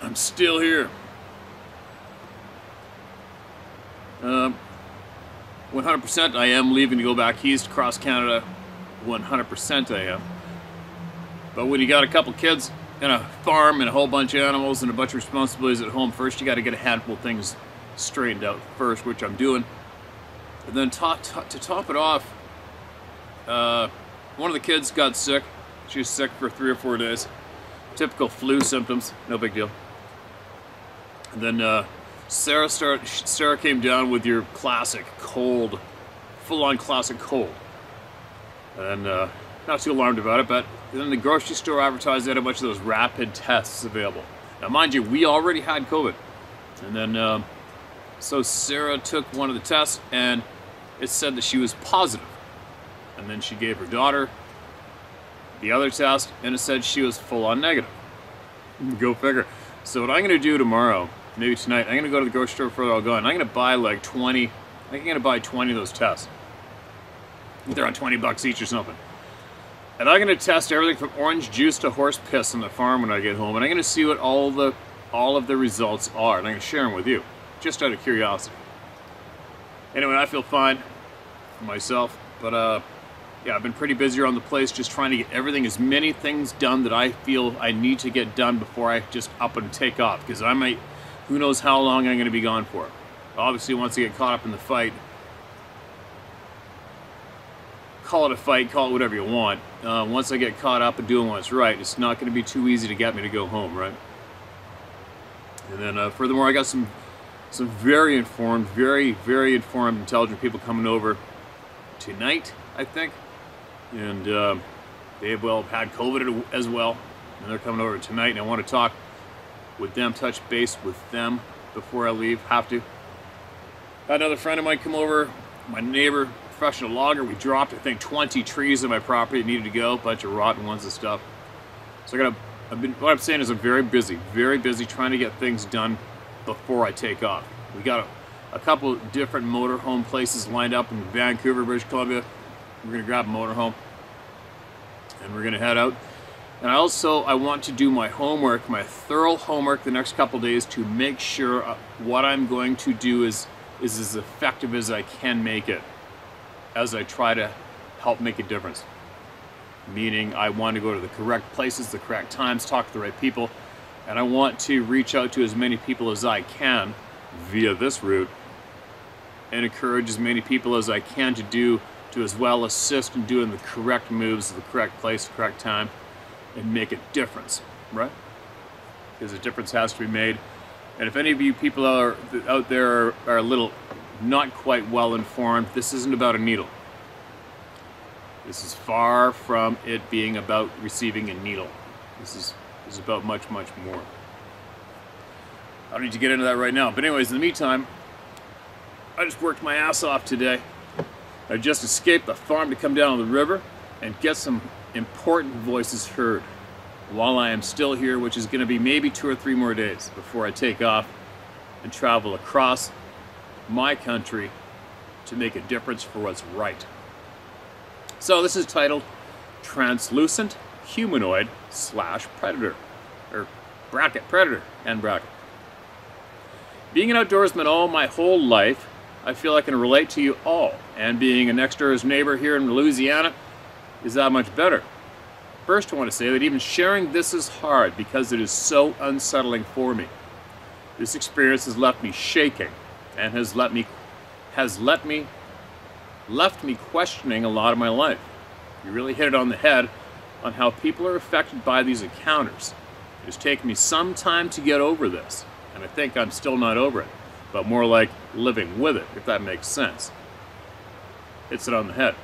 I'm still here. 100% I am leaving to go back east across Canada. 100% I am. But when you got a couple kids and a farm and a whole bunch of animals and a bunch of responsibilities at home, first you got to get a handful of things straightened out first, which I'm doing. And then to top it off, one of the kids got sick. She was sick for 3 or 4 days. Typical flu symptoms, no big deal. And then Sarah came down with your classic cold, full-on classic cold. And not too alarmed about it, but then the grocery store advertised they had a bunch of those rapid tests available. Now mind you, we already had COVID. And then, so Sarah took one of the tests and it said that she was positive. And then she gave her daughter the other test and it said she was full-on negative. Go figure. So what I'm going to do tomorrow, maybe tonight, I'm going to go to the grocery store before they're all gone. I'm going to buy like 20, I think I'm going to buy 20 of those tests. They're on 20 bucks each or something. And I'm going to test everything from orange juice to horse piss on the farm when I get home. And I'm going to see what all of the results are. And I'm going to share them with you, just out of curiosity. Anyway, I feel fine for myself. But yeah, I've been pretty busy around the place just trying to get everything, as many things done that I feel I need to get done before I just up and take off. Because I might, who knows how long I'm going to be gone for. Obviously, once I get caught up in the fight, call it a fight, call it whatever you want. Once I get caught up and doing what's right, it's not going to be too easy to get me to go home, right? And then furthermore, I got some very informed, very informed, intelligent people coming over tonight, I think. And they've had COVID as well, and they're coming over tonight, and I want to talk with them, touch base with them before I leave. Have to. Had another friend of mine come over, my neighbor, professional logger. We dropped, I think, 20 trees on my property that needed to go, a bunch of rotten ones and stuff. So what I'm saying is I'm very busy trying to get things done before I take off. We got a couple different motorhome places lined up in Vancouver, British Columbia. We're gonna grab a motorhome and we're gonna head out. And I want to do my homework, my thorough homework the next couple days to make sure what I'm going to do is as effective as I can make it, as I try to help make a difference. Meaning I want to go to the correct places, the correct times, talk to the right people, and I want to reach out to as many people as I can via this route and encourage as many people as I can to as well assist in doing the correct moves at the correct place, the correct time, and make a difference, right? Because a difference has to be made. And if any of you people out there are a little not quite well informed, this isn't about a needle. This is far from it being about receiving a needle. This is about much more. I don't need to get into that right now. But anyways, in the meantime, I just worked my ass off today. I just escaped the farm to come down on the river and get some important voices heard while I am still here, which is going to be maybe 2 or 3 more days before I take off and travel across my country to make a difference for what's right. So this is titled Translucent Humanoid / Predator, or bracket, Predator and bracket. Being an outdoorsman all my whole life, I feel I can relate to you all, and being a next door's neighbor here in Louisiana is that much better. First, I want to say that even sharing this is hard because it is so unsettling for me. This experience has left me shaking and has left me questioning a lot of my life. You really hit it on the head on how people are affected by these encounters. It has taken me some time to get over this, and I think I'm still not over it, but more like living with it, if that makes sense. Hits it on the head.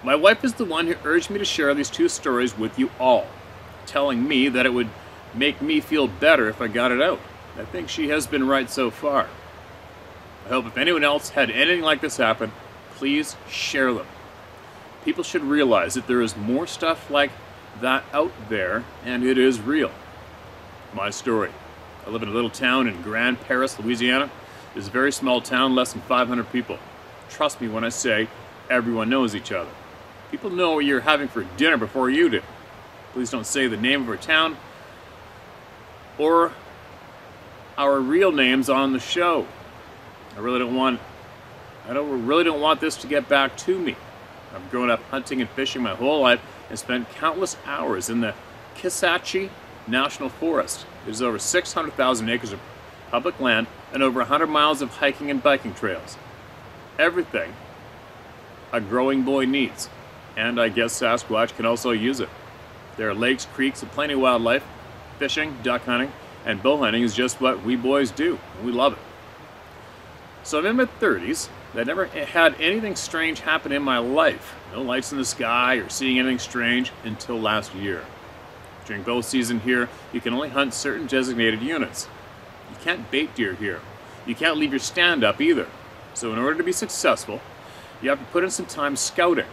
My wife is the one who urged me to share these 2 stories with you all, telling me that it would make me feel better if I got it out. I think she has been right so far. I hope if anyone else had anything like this happen, please share them. People should realize that there is more stuff like that out there, and it is real. My story. I live in a little town in Grand Paris, Louisiana. It's a very small town, less than 500 people. Trust me when I say everyone knows each other. People know what you're having for dinner before you do. Please don't say the name of our town or our real names on the show. I really don't want this to get back to me. I've grown up hunting and fishing my whole life and spent countless hours in the Kisatchie National Forest. There's over 600,000 acres of public land and over 100 miles of hiking and biking trails. Everything a growing boy needs, and I guess Sasquatch can also use it. There are lakes, creeks, and plenty of wildlife. Fishing, duck hunting, and bow hunting is just what we boys do, and we love it. So I'm in my 30s. I never had anything strange happen in my life. No lights in the sky or seeing anything strange until last year. During bow season here, you can only hunt certain designated units. You can't bait deer here. You can't leave your stand up either. So in order to be successful, you have to put in some time scouting.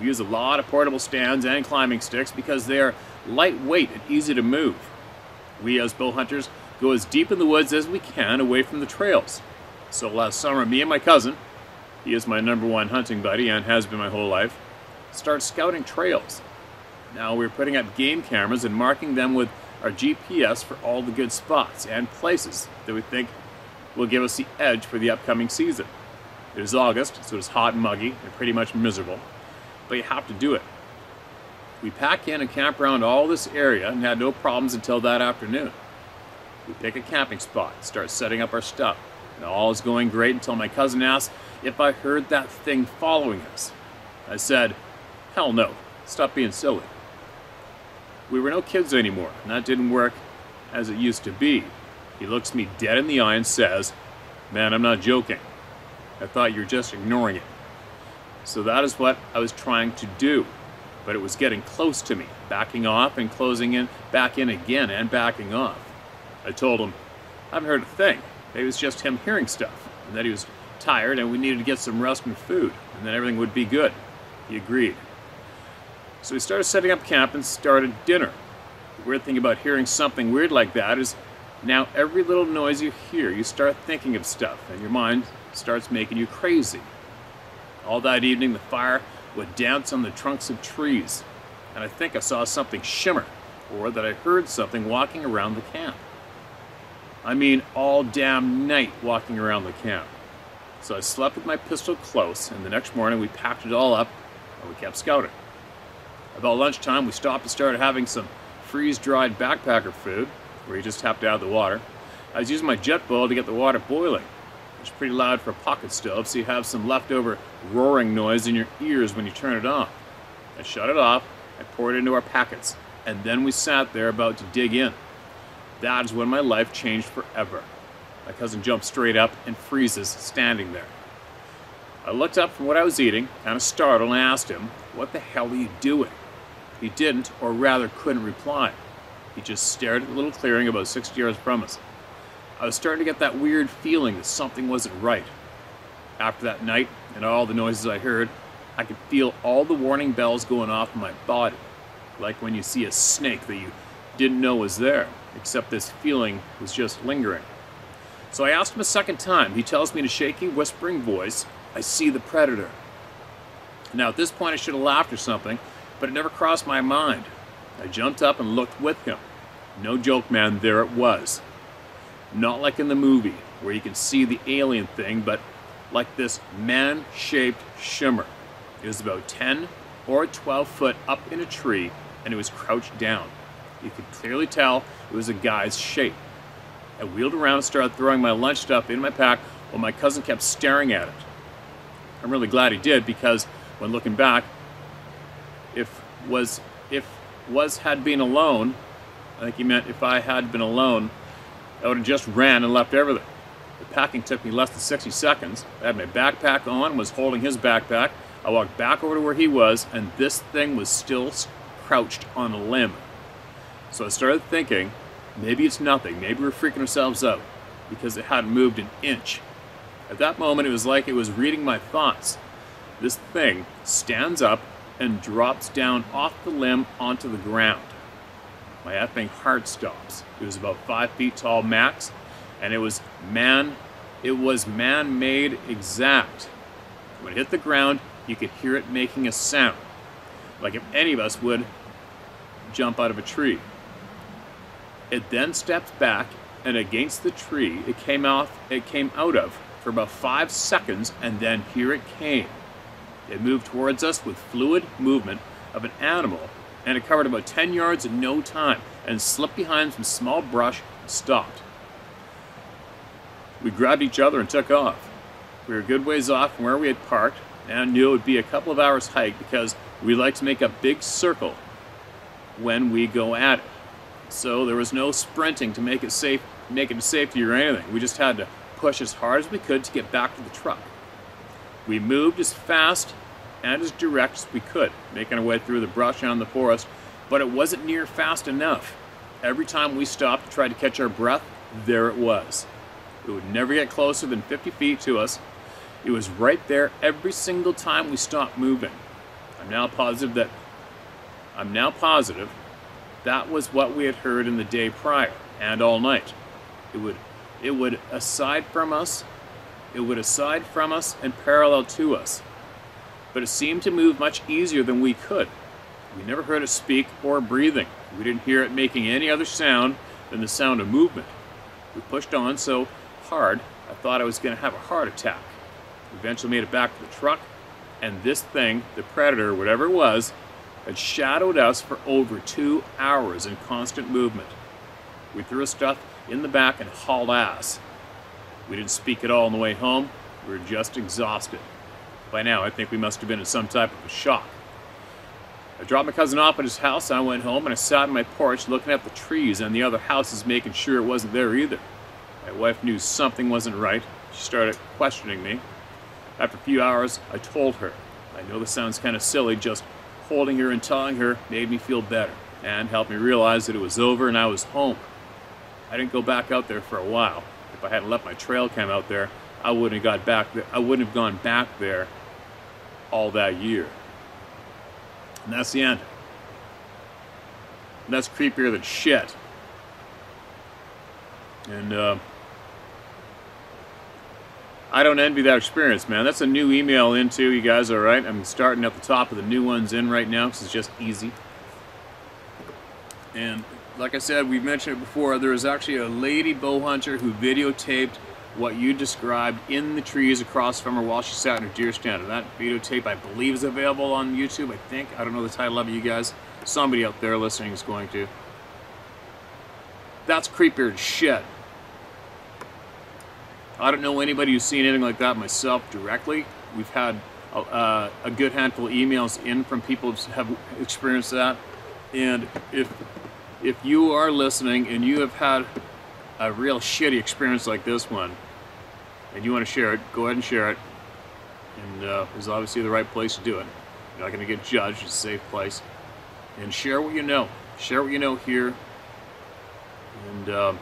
We use a lot of portable stands and climbing sticks because they are lightweight and easy to move. We as bow hunters go as deep in the woods as we can away from the trails. So last summer, me and my cousin, he is my #1 hunting buddy and has been my whole life, started scouting trails. Now we're putting up game cameras and marking them with our GPS for all the good spots and places that we think will give us the edge for the upcoming season. It is August, so it's hot and muggy and pretty much miserable, but you have to do it. We pack in and camp around all this area and had no problems until that afternoon. We pick a camping spot, start setting up our stuff, and all is going great until my cousin asked if I heard that thing following us. I said, hell no, stop being silly. We were no kids anymore, and that didn't work as it used to be. He looks me dead in the eye and says, man, I'm not joking. I thought you were just ignoring it. So that is what I was trying to do, but it was getting close to me, backing off and closing in, back in again and backing off. I told him, I haven't heard a thing. Maybe it was just him hearing stuff, and that he was tired and we needed to get some rest and food, and then everything would be good. He agreed. So we started setting up camp and started dinner. The weird thing about hearing something weird like that is now every little noise you hear, you start thinking of stuff, and your mind starts making you crazy. All that evening, the fire would dance on the trunks of trees, and I think I saw something shimmer, or that I heard something walking around the camp. I mean, all damn night walking around the camp. So I slept with my pistol close, and the next morning we packed it all up, and we kept scouting. About lunchtime, we stopped and started having some freeze-dried backpacker food, where you just have to add the water. I was using my jet boil to get the water boiling. It's pretty loud for a pocket stove, so you have some leftover roaring noise in your ears when you turn it on. I shut it off, I poured it into our packets, and then we sat there about to dig in. That is when my life changed forever. My cousin jumped straight up and freezes standing there. I looked up from what I was eating, kind of startled, and asked him, what the hell are you doing? He didn't, or rather couldn't reply. He just stared at the little clearing about 60 yards from us. I was starting to get that weird feeling that something wasn't right. After that night and all the noises I heard, I could feel all the warning bells going off in my body, like when you see a snake that you didn't know was there, except this feeling was just lingering. So I asked him a second time. He tells me in a shaky, whispering voice, I see the predator. Now at this point I should have laughed or something, but it never crossed my mind. I jumped up and looked with him. No joke, man, there it was. Not like in the movie, where you can see the alien thing, but like this man-shaped shimmer. It was about 10 or 12 foot up in a tree, and it was crouched down. You could clearly tell it was a guy's shape. I wheeled around and started throwing my lunch stuff in my pack while my cousin kept staring at it. I'm really glad he did, because when looking back, if was had been alone, I think he meant if I had been alone, I would have just ran and left everything. The packing took me less than 60 seconds. I had my backpack on, was holding his backpack. I walked back over to where he was, and this thing was still crouched on a limb. So I started thinking, maybe it's nothing. Maybe we're freaking ourselves out, because it hadn't moved an inch. At that moment, it was like it was reading my thoughts. This thing stands up and drops down off the limb onto the ground. My effing heart stops. It was about 5 feet tall max, and it was man-made exact. When it hit the ground, you could hear it making a sound, like if any of us would jump out of a tree. It then stepped back, and against the tree it came out of for about 5 seconds, and then here it came. It moved towards us with fluid movement of an animal, and it covered about 10 yards in no time, and slipped behind some small brush and stopped. We grabbed each other and took off. We were a good ways off from where we had parked, and knew it would be a couple of hours hike because we like to make a big circle when we go at it. So there was no sprinting to make it to safety or anything. We just had to push as hard as we could to get back to the truck. We moved as fast and as direct as we could, making our way through the brush and the forest, but it wasn't near fast enough. Every time we stopped to try to catch our breath, there it was. It would never get closer than 50 feet to us. It was right there every single time we stopped moving. I'm now positive that was what we had heard in the day prior and all night. It would aside from us and parallel to us. But it seemed to move much easier than we could. We never heard it speak or breathing. We didn't hear it making any other sound than the sound of movement. We pushed on so hard, I thought I was going to have a heart attack. We eventually made it back to the truck, and this thing, the predator, whatever it was, had shadowed us for over 2 hours in constant movement. We threw our stuff in the back and hauled ass. We didn't speak at all on the way home. We were just exhausted. By now, I think we must have been in some type of a shock. I dropped my cousin off at his house. I went home and I sat on my porch looking at the trees and the other houses, making sure it wasn't there either. My wife knew something wasn't right. She started questioning me. After a few hours, I told her. I know this sounds kind of silly, just holding her and telling her made me feel better and helped me realize that it was over and I was home. I didn't go back out there for a while. If I hadn't left my trail cam out there, I wouldn't have gone back there all that year. And that's the end. And that's creepier than shit. And I don't envy that experience, man. That's a new email into you guys, all right? I'm starting at the top of the new ones in right now because it's just easy. And like I said, we've mentioned it before, there was actually a lady bow hunter who videotaped what you described in the trees across from her while she sat in her deer stand. And that videotape, I believe, is available on YouTube, I think. I don't know the title of it, you guys. Somebody out there listening is going to. That's creepier than shit. I don't know anybody who's seen anything like that myself directly. We've had a good handful of emails in from people who have experienced that. And if you are listening and you have had a real shitty experience like this one, and you want to share it, go ahead and share it. And there's obviously the right place to do it. You're not going to get judged. It's a safe place. And share what you know. Share what you know here. And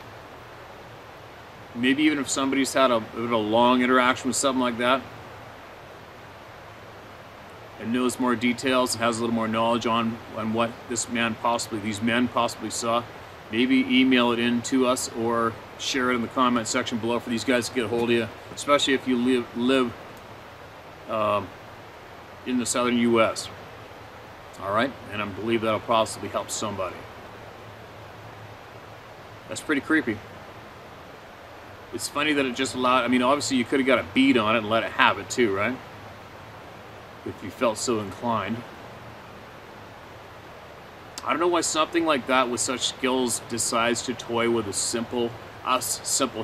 maybe even if somebody's had a long interaction with something like that and knows more details and has a little more knowledge on what these men possibly saw, maybe email it in to us or share it in the comment section below for these guys to get a hold of you, especially if you live in the southern U.S. All right, and I believe that'll possibly help somebody. That's pretty creepy. It's funny that it just allowed, I mean, obviously you could have got a bead on it and let it have it too, right? If you felt so inclined. I don't know why something like that with such skills decides to toy with us simple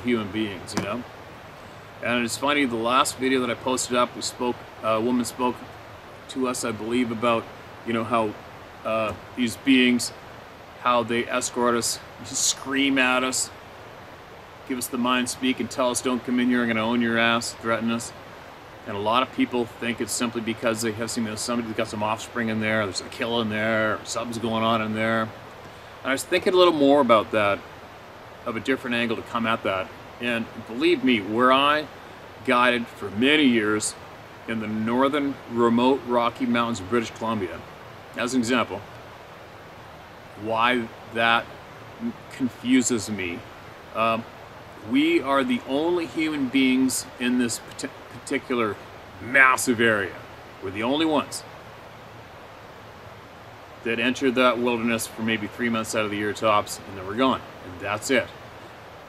human beings, you know? And it's funny, the last video that I posted up, a woman spoke to us, I believe, about, you know, how these beings, how they escort us, scream at us, give us the mind speak and tell us don't come in here, I'm going to own your ass, threaten us. And a lot of people think it's simply because they have seen somebody's got some offspring in there, there's a kill in there, or something's going on in there. And I was thinking a little more about that, of a different angle to come at that. And believe me, where I guided for many years, in the northern remote Rocky Mountains of British Columbia. As an example, why that confuses me. We are the only human beings in this particular massive area. We're the only ones that enter that wilderness for maybe 3 months out of the year tops, and then we're gone, and that's it.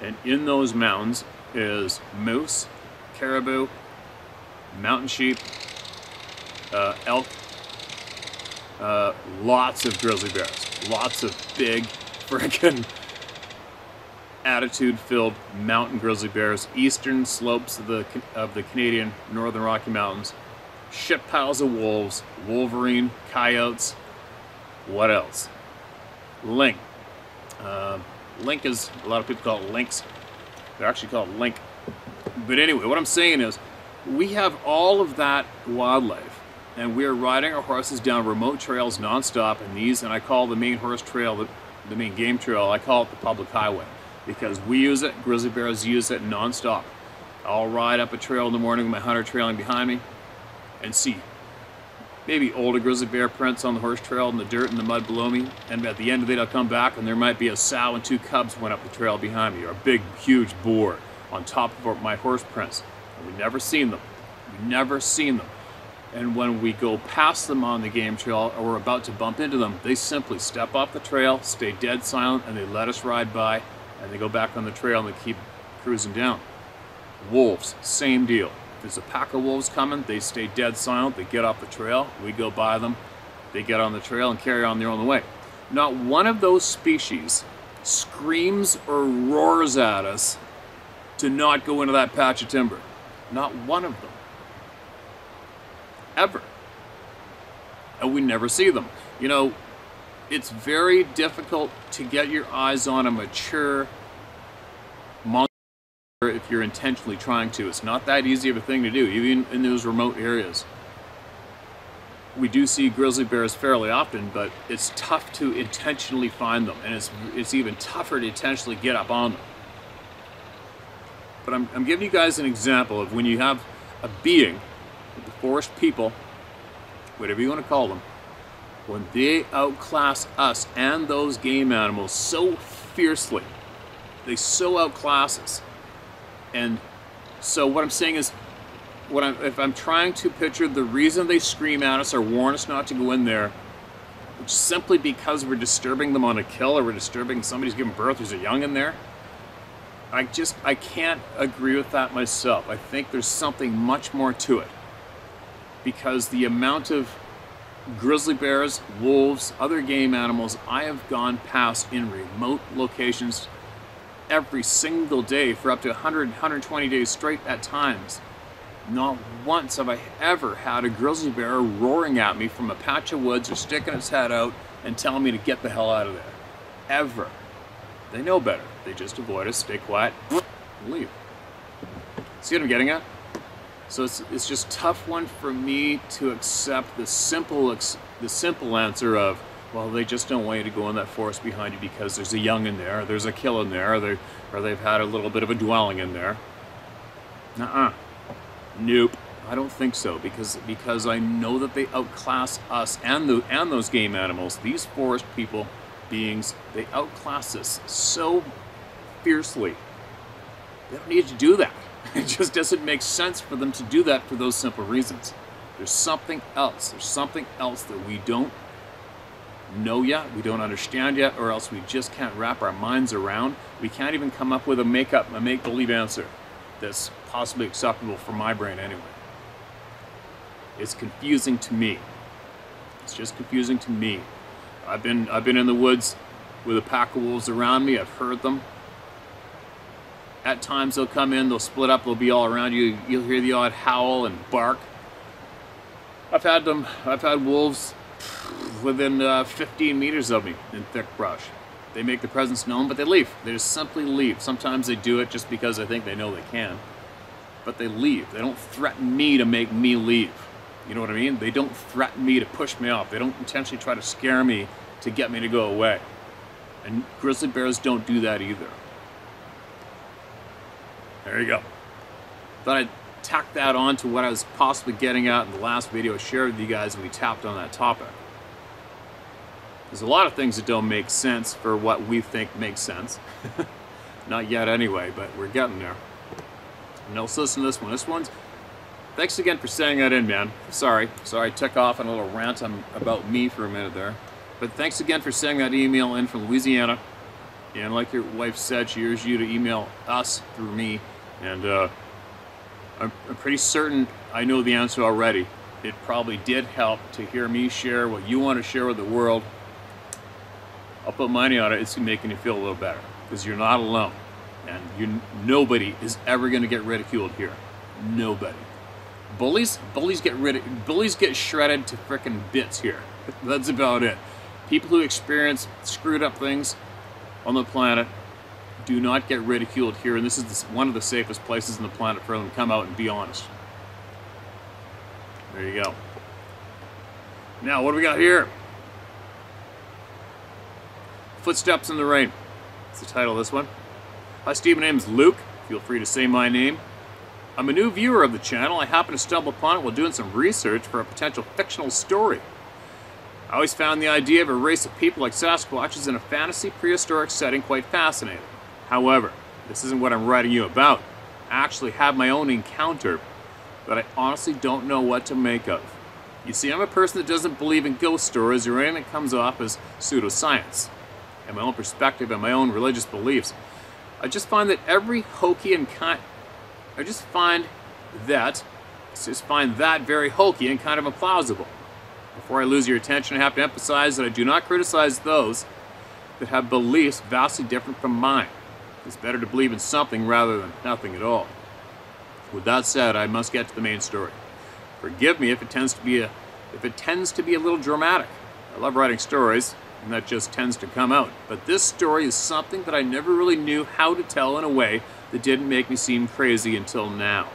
And in those mountains is moose, caribou, mountain sheep, elk, lots of grizzly bears, lots of big frickin' attitude-filled mountain grizzly bears, eastern slopes of the Canadian Northern Rocky Mountains, shit piles of wolves, wolverine, coyotes. What else? Link. Link is, a lot of people call it lynx. They're actually called link. But anyway, what I'm saying is, we have all of that wildlife, and we're riding our horses down remote trails nonstop, and I call the main horse trail, the main game trail, I call it the public highway, because we use it, grizzly bears use it nonstop. I'll ride up a trail in the morning with my hunter trailing behind me, and see maybe older grizzly bear prints on the horse trail in the dirt and the mud below me, and at the end of it I'll come back and there might be a sow and 2 cubs went up the trail behind me, or a big huge boar on top of my horse prints. And we've never seen them. We've never seen them. And when we go past them on the game trail, or we're about to bump into them, they simply step off the trail, stay dead silent, and they let us ride by, and they go back on the trail and they keep cruising down. Wolves, same deal. If there's a pack of wolves coming, they stay dead silent, they get off the trail, we go by them, they get on the trail and carry on their own way. Not one of those species screams or roars at us to not go into that patch of timber. Not one of them. Ever. And we never see them. You know, it's very difficult to get your eyes on a mature monster if you're intentionally trying to. It's not that easy of a thing to do, even in those remote areas. We do see grizzly bears fairly often, but it's tough to intentionally find them, and it's even tougher to intentionally get up on them. But I'm giving you guys an example of when you have a being, the forest people, whatever you want to call them, when they outclass us and those game animals so fiercely. They so outclass us. And so what I'm saying is, if I'm trying to picture the reason they scream at us or warn us not to go in there, which is simply because we're disturbing them on a kill, or we're disturbing somebody's giving birth, there's a young in there, I can't agree with that myself. I think there's something much more to it. Because the amount of grizzly bears, wolves, other game animals I have gone past in remote locations every single day for up to 100, 120 days straight at times. Not once have I ever had a grizzly bear roaring at me from a patch of woods or sticking its head out and telling me to get the hell out of there. Ever. They know better. They just avoid us, stay quiet, and leave. See what I'm getting at? So it's just tough one for me to accept the simple answer of, well, they just don't want you to go in that forest behind you because there's a young in there, or there's a kill in there, or they've had a little bit of a dwelling in there. Nuh-uh. Nope. I don't think so, because I know that they outclass us and those game animals. These forest people, beings, they outclass us so fiercely. They don't need to do that. It just doesn't make sense for them to do that for those simple reasons. There's something else. There's something else that we don't know yet, we don't understand yet, or else we just can't wrap our minds around. We can't even come up with a make-believe answer that's possibly acceptable for my brain anyway. It's confusing to me. It's just confusing to me. I've been in the woods with a pack of wolves around me. I've heard them. At times they'll come in, they'll split up, they'll be all around you. You'll hear the odd howl and bark. I've had wolves within 15 meters of me in thick brush. They make their presence known, but they leave. They just simply leave. Sometimes they do it just because I think they know they can. But they leave. They don't threaten me to make me leave. You know what I mean? They don't threaten me to push me off. They don't intentionally try to scare me to get me to go away. And grizzly bears don't do that either. There you go. Thought I'd tack that on to what I was possibly getting at in the last video I shared with you guys, and we tapped on that topic. There's a lot of things that don't make sense for what we think makes sense. Not yet anyway, but we're getting there. Now let's listen to this one. This one's, thanks again for sending that in, man. Sorry I took off on a little rant about me for a minute there. But thanks again for sending that email in from Louisiana. And like your wife said, she urged you to email us through me. And I'm pretty certain I know the answer already. It probably did help to hear me share what you want to share with the world. I'll put money on it. It's making you feel a little better, because you're not alone. And nobody is ever going to get ridiculed here. Nobody. Bullies get shredded to frickin' bits here. That's about it. People who experience screwed up things on the planet do not get ridiculed here, and this is one of the safest places on the planet for them to come out and be honest. There you go. Now, what do we got here? Footsteps in the Rain. That's the title of this one. Hi Steve, my name is Luke. Feel free to say my name. I'm a new viewer of the channel. I happened to stumble upon it while doing some research for a potential fictional story. I always found the idea of a race of people like Sasquatches in a fantasy prehistoric setting quite fascinating. However, this isn't what I'm writing you about. I actually have my own encounter that I honestly don't know what to make of. You see, I'm a person that doesn't believe in ghost stories or anything that comes off as pseudoscience. And my own perspective and my own religious beliefs. I just find that every hokey and I just find that very hokey and kind of implausible. Before I lose your attention, I have to emphasize that I do not criticize those that have beliefs vastly different from mine. It's better to believe in something rather than nothing at all. With that said, I must get to the main story. Forgive me if it tends to be a little dramatic. I love writing stories, and that just tends to come out. But this story is something that I never really knew how to tell in a way that didn't make me seem crazy until now.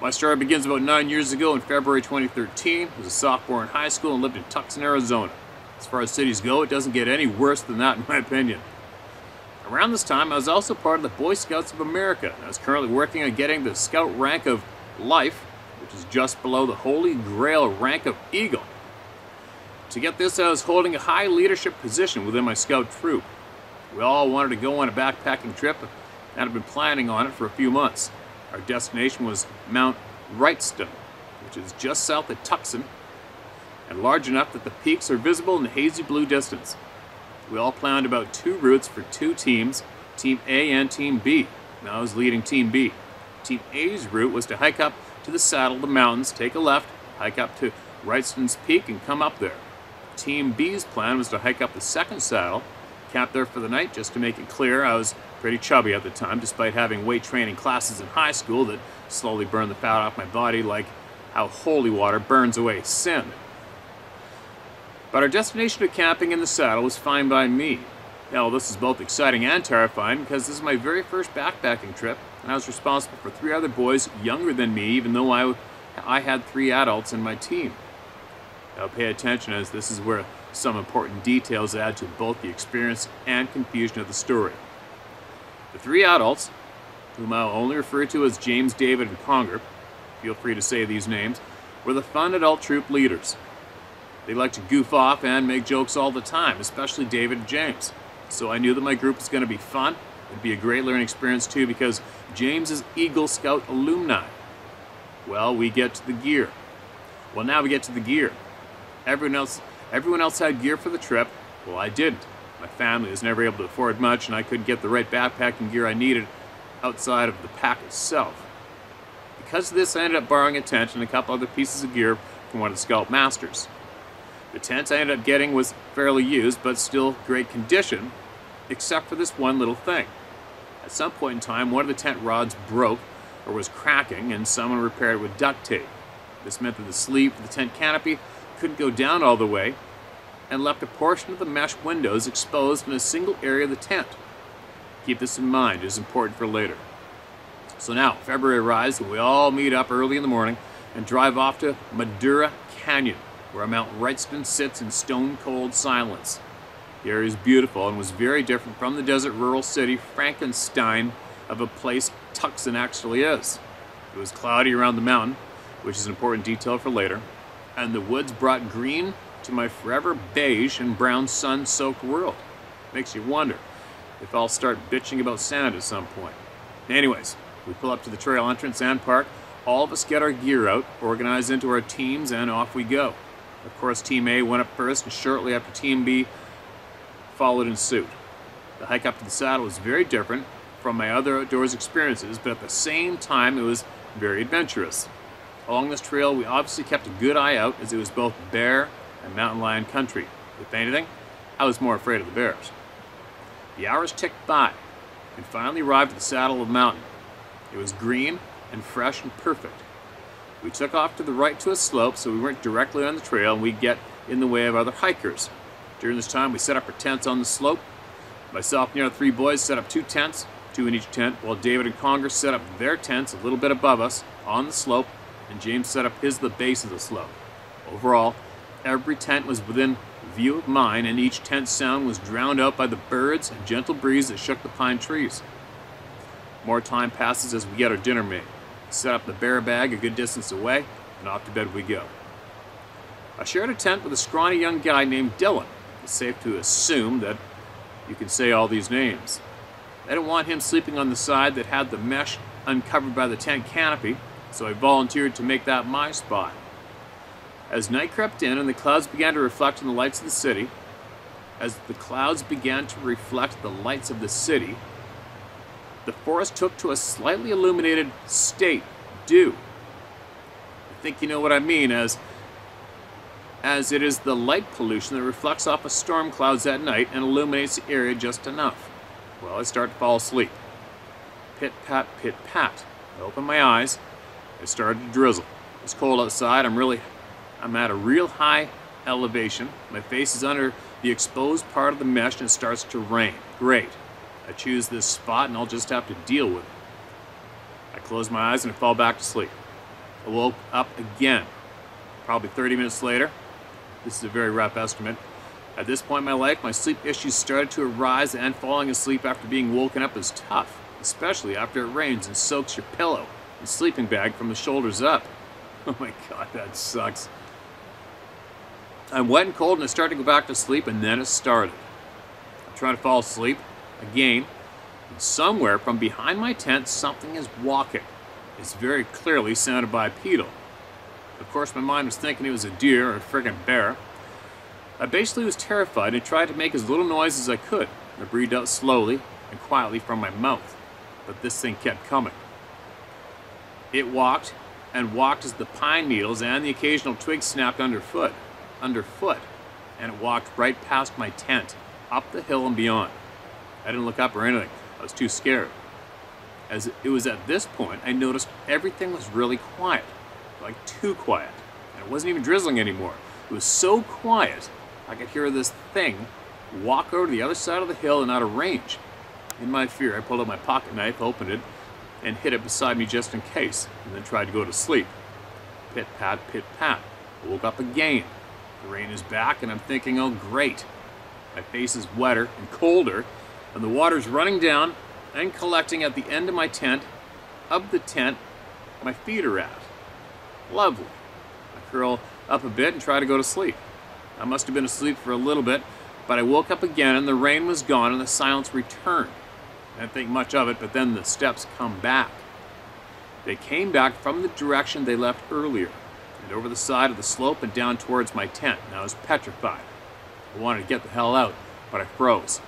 My story begins about 9 years ago in February 2013. I was a sophomore in high school and lived in Tucson, Arizona. As far as cities go, it doesn't get any worse than that in my opinion. Around this time, I was also part of the Boy Scouts of America, and I was currently working on getting the Scout rank of Life, which is just below the Holy Grail rank of Eagle. To get this, I was holding a high leadership position within my Scout troop. We all wanted to go on a backpacking trip and had been planning on it for a few months. Our destination was Mount Wrightston, which is just south of Tucson, and large enough that the peaks are visible in the hazy blue distance. We all planned about 2 routes for 2 teams, Team A and Team B, and I was leading Team B. Team A's route was to hike up to the saddle of the mountains, take a left, hike up to Wrightston's Peak, and come up there. Team B's plan was to hike up the second saddle, camp there for the night. Just to make it clear, I was pretty chubby at the time, despite having weight training classes in high school that slowly burned the fat off my body like how holy water burns away sin. But our destination of camping in the saddle was fine by me. Now, this is both exciting and terrifying because this is my very first backpacking trip, and I was responsible for 3 other boys younger than me, even though I had 3 adults in my team. Now pay attention, as this is where some important details add to both the experience and confusion of the story. The 3 adults, whom I'll only refer to as James, David, and Conger, feel free to say these names, were the fun adult troop leaders. They liked to goof off and make jokes all the time, especially David and James. So I knew that my group was going to be fun. It'd be a great learning experience too, because James is Eagle Scout alumni. Well, we get to the gear. Well, now we get to the gear. Everyone else had gear for the trip. Well, I didn't. My family was never able to afford much, and I couldn't get the right backpacking gear I needed outside of the pack itself. Because of this, I ended up borrowing a tent and a couple other pieces of gear from one of the Scout Masters. The tent I ended up getting was fairly used, but still great condition, except for this one little thing. At some point in time, one of the tent rods broke or was cracking, and someone repaired it with duct tape. This meant that the sleeve for the tent canopy couldn't go down all the way, and left a portion of the mesh windows exposed in a single area of the tent. Keep this in mind, it is important for later. So now, February arrives, and we all meet up early in the morning and drive off to Madura Canyon, where Mount Wrightston sits in stone-cold silence. The area is beautiful and was very different from the desert rural city Frankenstein of a place Tucson actually is. It was cloudy around the mountain, which is an important detail for later, and the woods brought green to my forever beige and brown sun-soaked world. Makes you wonder if I'll start bitching about sand at some point. Anyways, we pull up to the trail entrance and park. All of us get our gear out, organize into our teams, and off we go. Of course, Team A went up first, and shortly after Team B followed in suit. The hike up to the saddle was very different from my other outdoors experiences, but at the same time, it was very adventurous. Along this trail, we obviously kept a good eye out, as it was both bear and mountain lion country. If anything, I was more afraid of the bears. The hours ticked by, and finally arrived at the saddle of the mountain. It was green and fresh and perfect. We took off to the right to a slope, so we weren't directly on the trail and we'd get in the way of other hikers. During this time, we set up our tents on the slope. Myself and the other 3 boys set up 2 tents, 2 in each tent, while David and Congress set up their tents a little bit above us on the slope, and James set up his at the base of the slope. Overall, every tent was within view of mine, and each tent sound was drowned out by the birds and gentle breeze that shook the pine trees. More time passes as we get our dinner made. Set up the bear bag a good distance away, and off to bed we go. I shared a tent with a scrawny young guy named Dylan. It's safe to assume that you can say all these names. I didn't want him sleeping on the side that had the mesh uncovered by the tent canopy, so I volunteered to make that my spot. As night crept in and the clouds began to reflect on the lights of the city, the forest took to a slightly illuminated state due. I think you know what I mean, as it is the light pollution that reflects off of storm clouds at night and illuminates the area just enough. Well, I start to fall asleep. Pit-pat, pit-pat. I open my eyes. It started to drizzle. It's cold outside. I'm at a real high elevation. My face is under the exposed part of the mesh and it starts to rain. Great. I choose this spot and I'll just have to deal with it. I close my eyes and I fall back to sleep. I woke up again, probably 30 minutes later. This is a very rough estimate. At this point in my life, my sleep issues started to arise, and falling asleep after being woken up is tough, especially after it rains and soaks your pillow and sleeping bag from the shoulders up. Oh my God, that sucks. I'm wet and cold and I start to go back to sleep, and then it started. I'm trying to fall asleep again, and somewhere from behind my tent, something is walking. It's very clearly sounded bipedal. Of course, my mind was thinking it was a deer or a friggin' bear. I basically was terrified and tried to make as little noise as I could. I breathed out slowly and quietly from my mouth, but this thing kept coming. It walked and walked as the pine needles and the occasional twig snapped underfoot, and it walked right past my tent, up the hill and beyond. I didn't look up or anything. I was too scared. As it was at this point, I noticed everything was really quiet, like too quiet. And it wasn't even drizzling anymore. It was so quiet, I could hear this thing walk over to the other side of the hill and out of range. In my fear, I pulled out my pocket knife, opened it, and hid it beside me just in case, and then tried to go to sleep. Pit-pat, pit-pat. I woke up again. The rain is back, and I'm thinking, oh great. My face is wetter and colder, and the water's running down and collecting at the end of my tent, of the tent my feet are at. Lovely. I curl up a bit and try to go to sleep. I must have been asleep for a little bit, but I woke up again and the rain was gone and the silence returned. I didn't think much of it, but then the steps come back. They came back from the direction they left earlier, and over the side of the slope and down towards my tent, and I was petrified. I wanted to get the hell out, but I froze.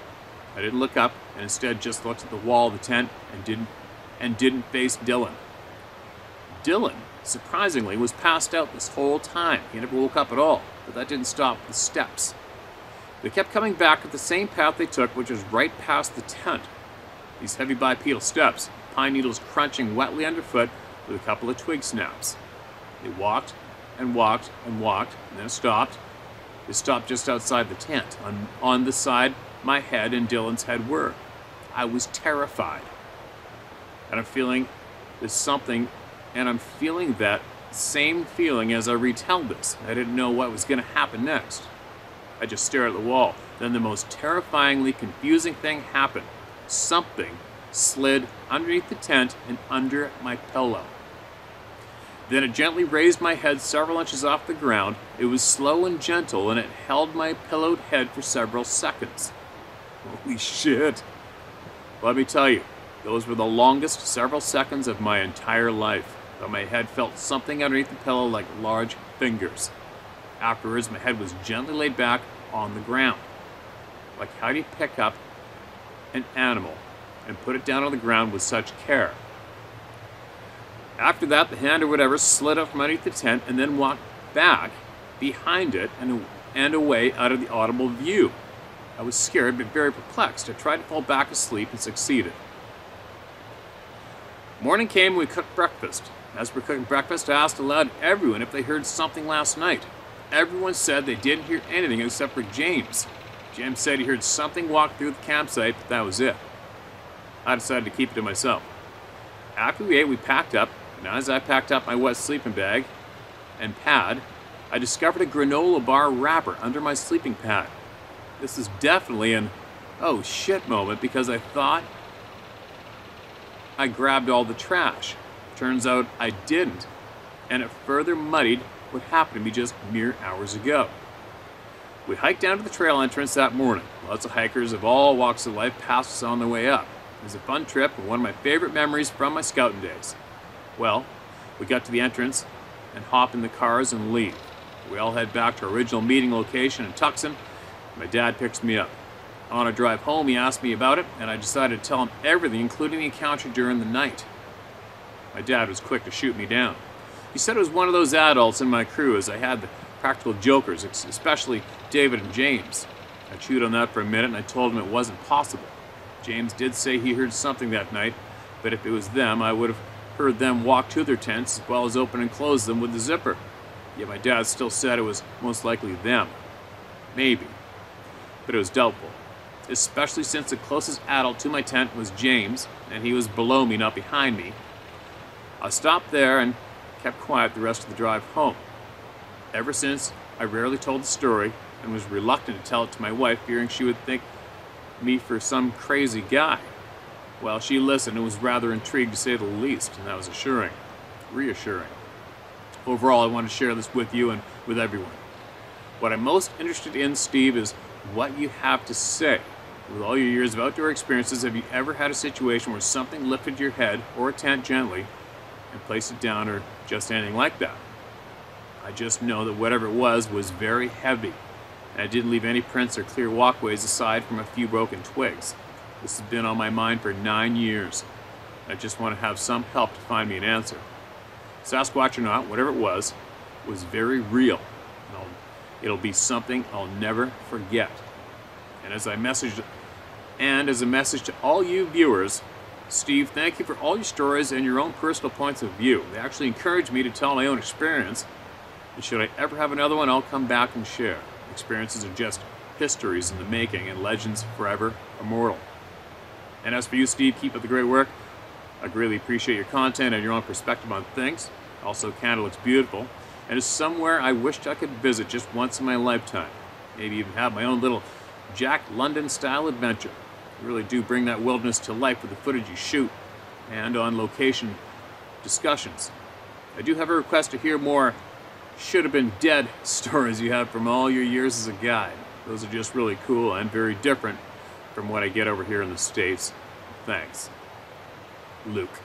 I didn't look up, and instead just looked at the wall of the tent and didn't face Dylan. Dylan, surprisingly, was passed out this whole time. He never woke up at all, but that didn't stop the steps. They kept coming back at the same path they took, which was right past the tent. These heavy bipedal steps, pine needles crunching wetly underfoot with a couple of twig snaps. They walked and walked and walked, and then stopped. They stopped just outside the tent, on the side my head and Dylan's head were. I was terrified. And I'm feeling that same feeling as I retell this. I didn't know what was going to happen next. I just stared at the wall. Then the most terrifyingly confusing thing happened. Something slid underneath the tent and under my pillow. Then it gently raised my head several inches off the ground. It was slow and gentle, and it held my pillowed head for several seconds. Holy shit. Let me tell you, those were the longest several seconds of my entire life, but my head felt something underneath the pillow like large fingers. Afterwards, my head was gently laid back on the ground. Like, how do you pick up an animal and put it down on the ground with such care? After that, the hand or whatever slid up from underneath the tent and then walked back behind it and away out of the audible view. I was scared but very perplexed. I tried to fall back asleep and succeeded. Morning came and we cooked breakfast. As we're cooking breakfast, I asked aloud everyone if they heard something last night. Everyone said they didn't hear anything except for James. James said he heard something walk through the campsite, but that was it. I decided to keep it to myself. After we ate, we packed up, and as I packed up my wet sleeping bag and pad, I discovered a granola bar wrapper under my sleeping pad. This is definitely an oh shit moment because I thought I grabbed all the trash. Turns out I didn't, and it further muddied what happened to me just mere hours ago. We hiked down to the trail entrance that morning. Lots of hikers of all walks of life passed us on their way up. It was a fun trip and one of my favorite memories from my scouting days. Well, we got to the entrance and hop in the cars and leave. We all head back to our original meeting location in Tucson. My dad picks me up. On a drive home, he asked me about it, and I decided to tell him everything, including the encounter during the night. My dad was quick to shoot me down. He said it was one of those adults in my crew, as I had the practical jokers, especially David and James. I chewed on that for a minute, and I told him it wasn't possible. James did say he heard something that night, but if it was them, I would have heard them walk to their tents as well as open and close them with the zipper. Yet my dad still said it was most likely them. Maybe. But it was doubtful, especially since the closest adult to my tent was James, and he was below me, not behind me. I stopped there and kept quiet the rest of the drive home. Ever since, I rarely told the story and was reluctant to tell it to my wife, fearing she would think me for some crazy guy. Well, she listened and was rather intrigued to say the least, and that was reassuring. Overall, I want to share this with you and with everyone. What I'm most interested in, Steve, is what you have to say. With all your years of outdoor experiences, have you ever had a situation where something lifted your head or a tent gently and placed it down, or just anything like that? I just know that whatever it was very heavy, and I didn't leave any prints or clear walkways aside from a few broken twigs. This has been on my mind for 9 years. I just want to have some help to find me an answer. Sasquatch or not, whatever it was very real. It'll be something I'll never forget. And as a message to all you viewers, Steve, thank you for all your stories and your own personal points of view. They actually encourage me to tell my own experience. And should I ever have another one, I'll come back and share. Experiences are just histories in the making, and legends forever immortal. And as for you, Steve, keep up the great work. I greatly appreciate your content and your own perspective on things. Also, Canada looks beautiful, and is somewhere I wished I could visit just once in my lifetime. Maybe even have my own little Jack London-style adventure. You really do bring that wilderness to life with the footage you shoot and on location discussions. I do have a request to hear more should-have-been-dead stories you have from all your years as a guide. Those are just really cool and very different from what I get over here in the States. Thanks. Luke.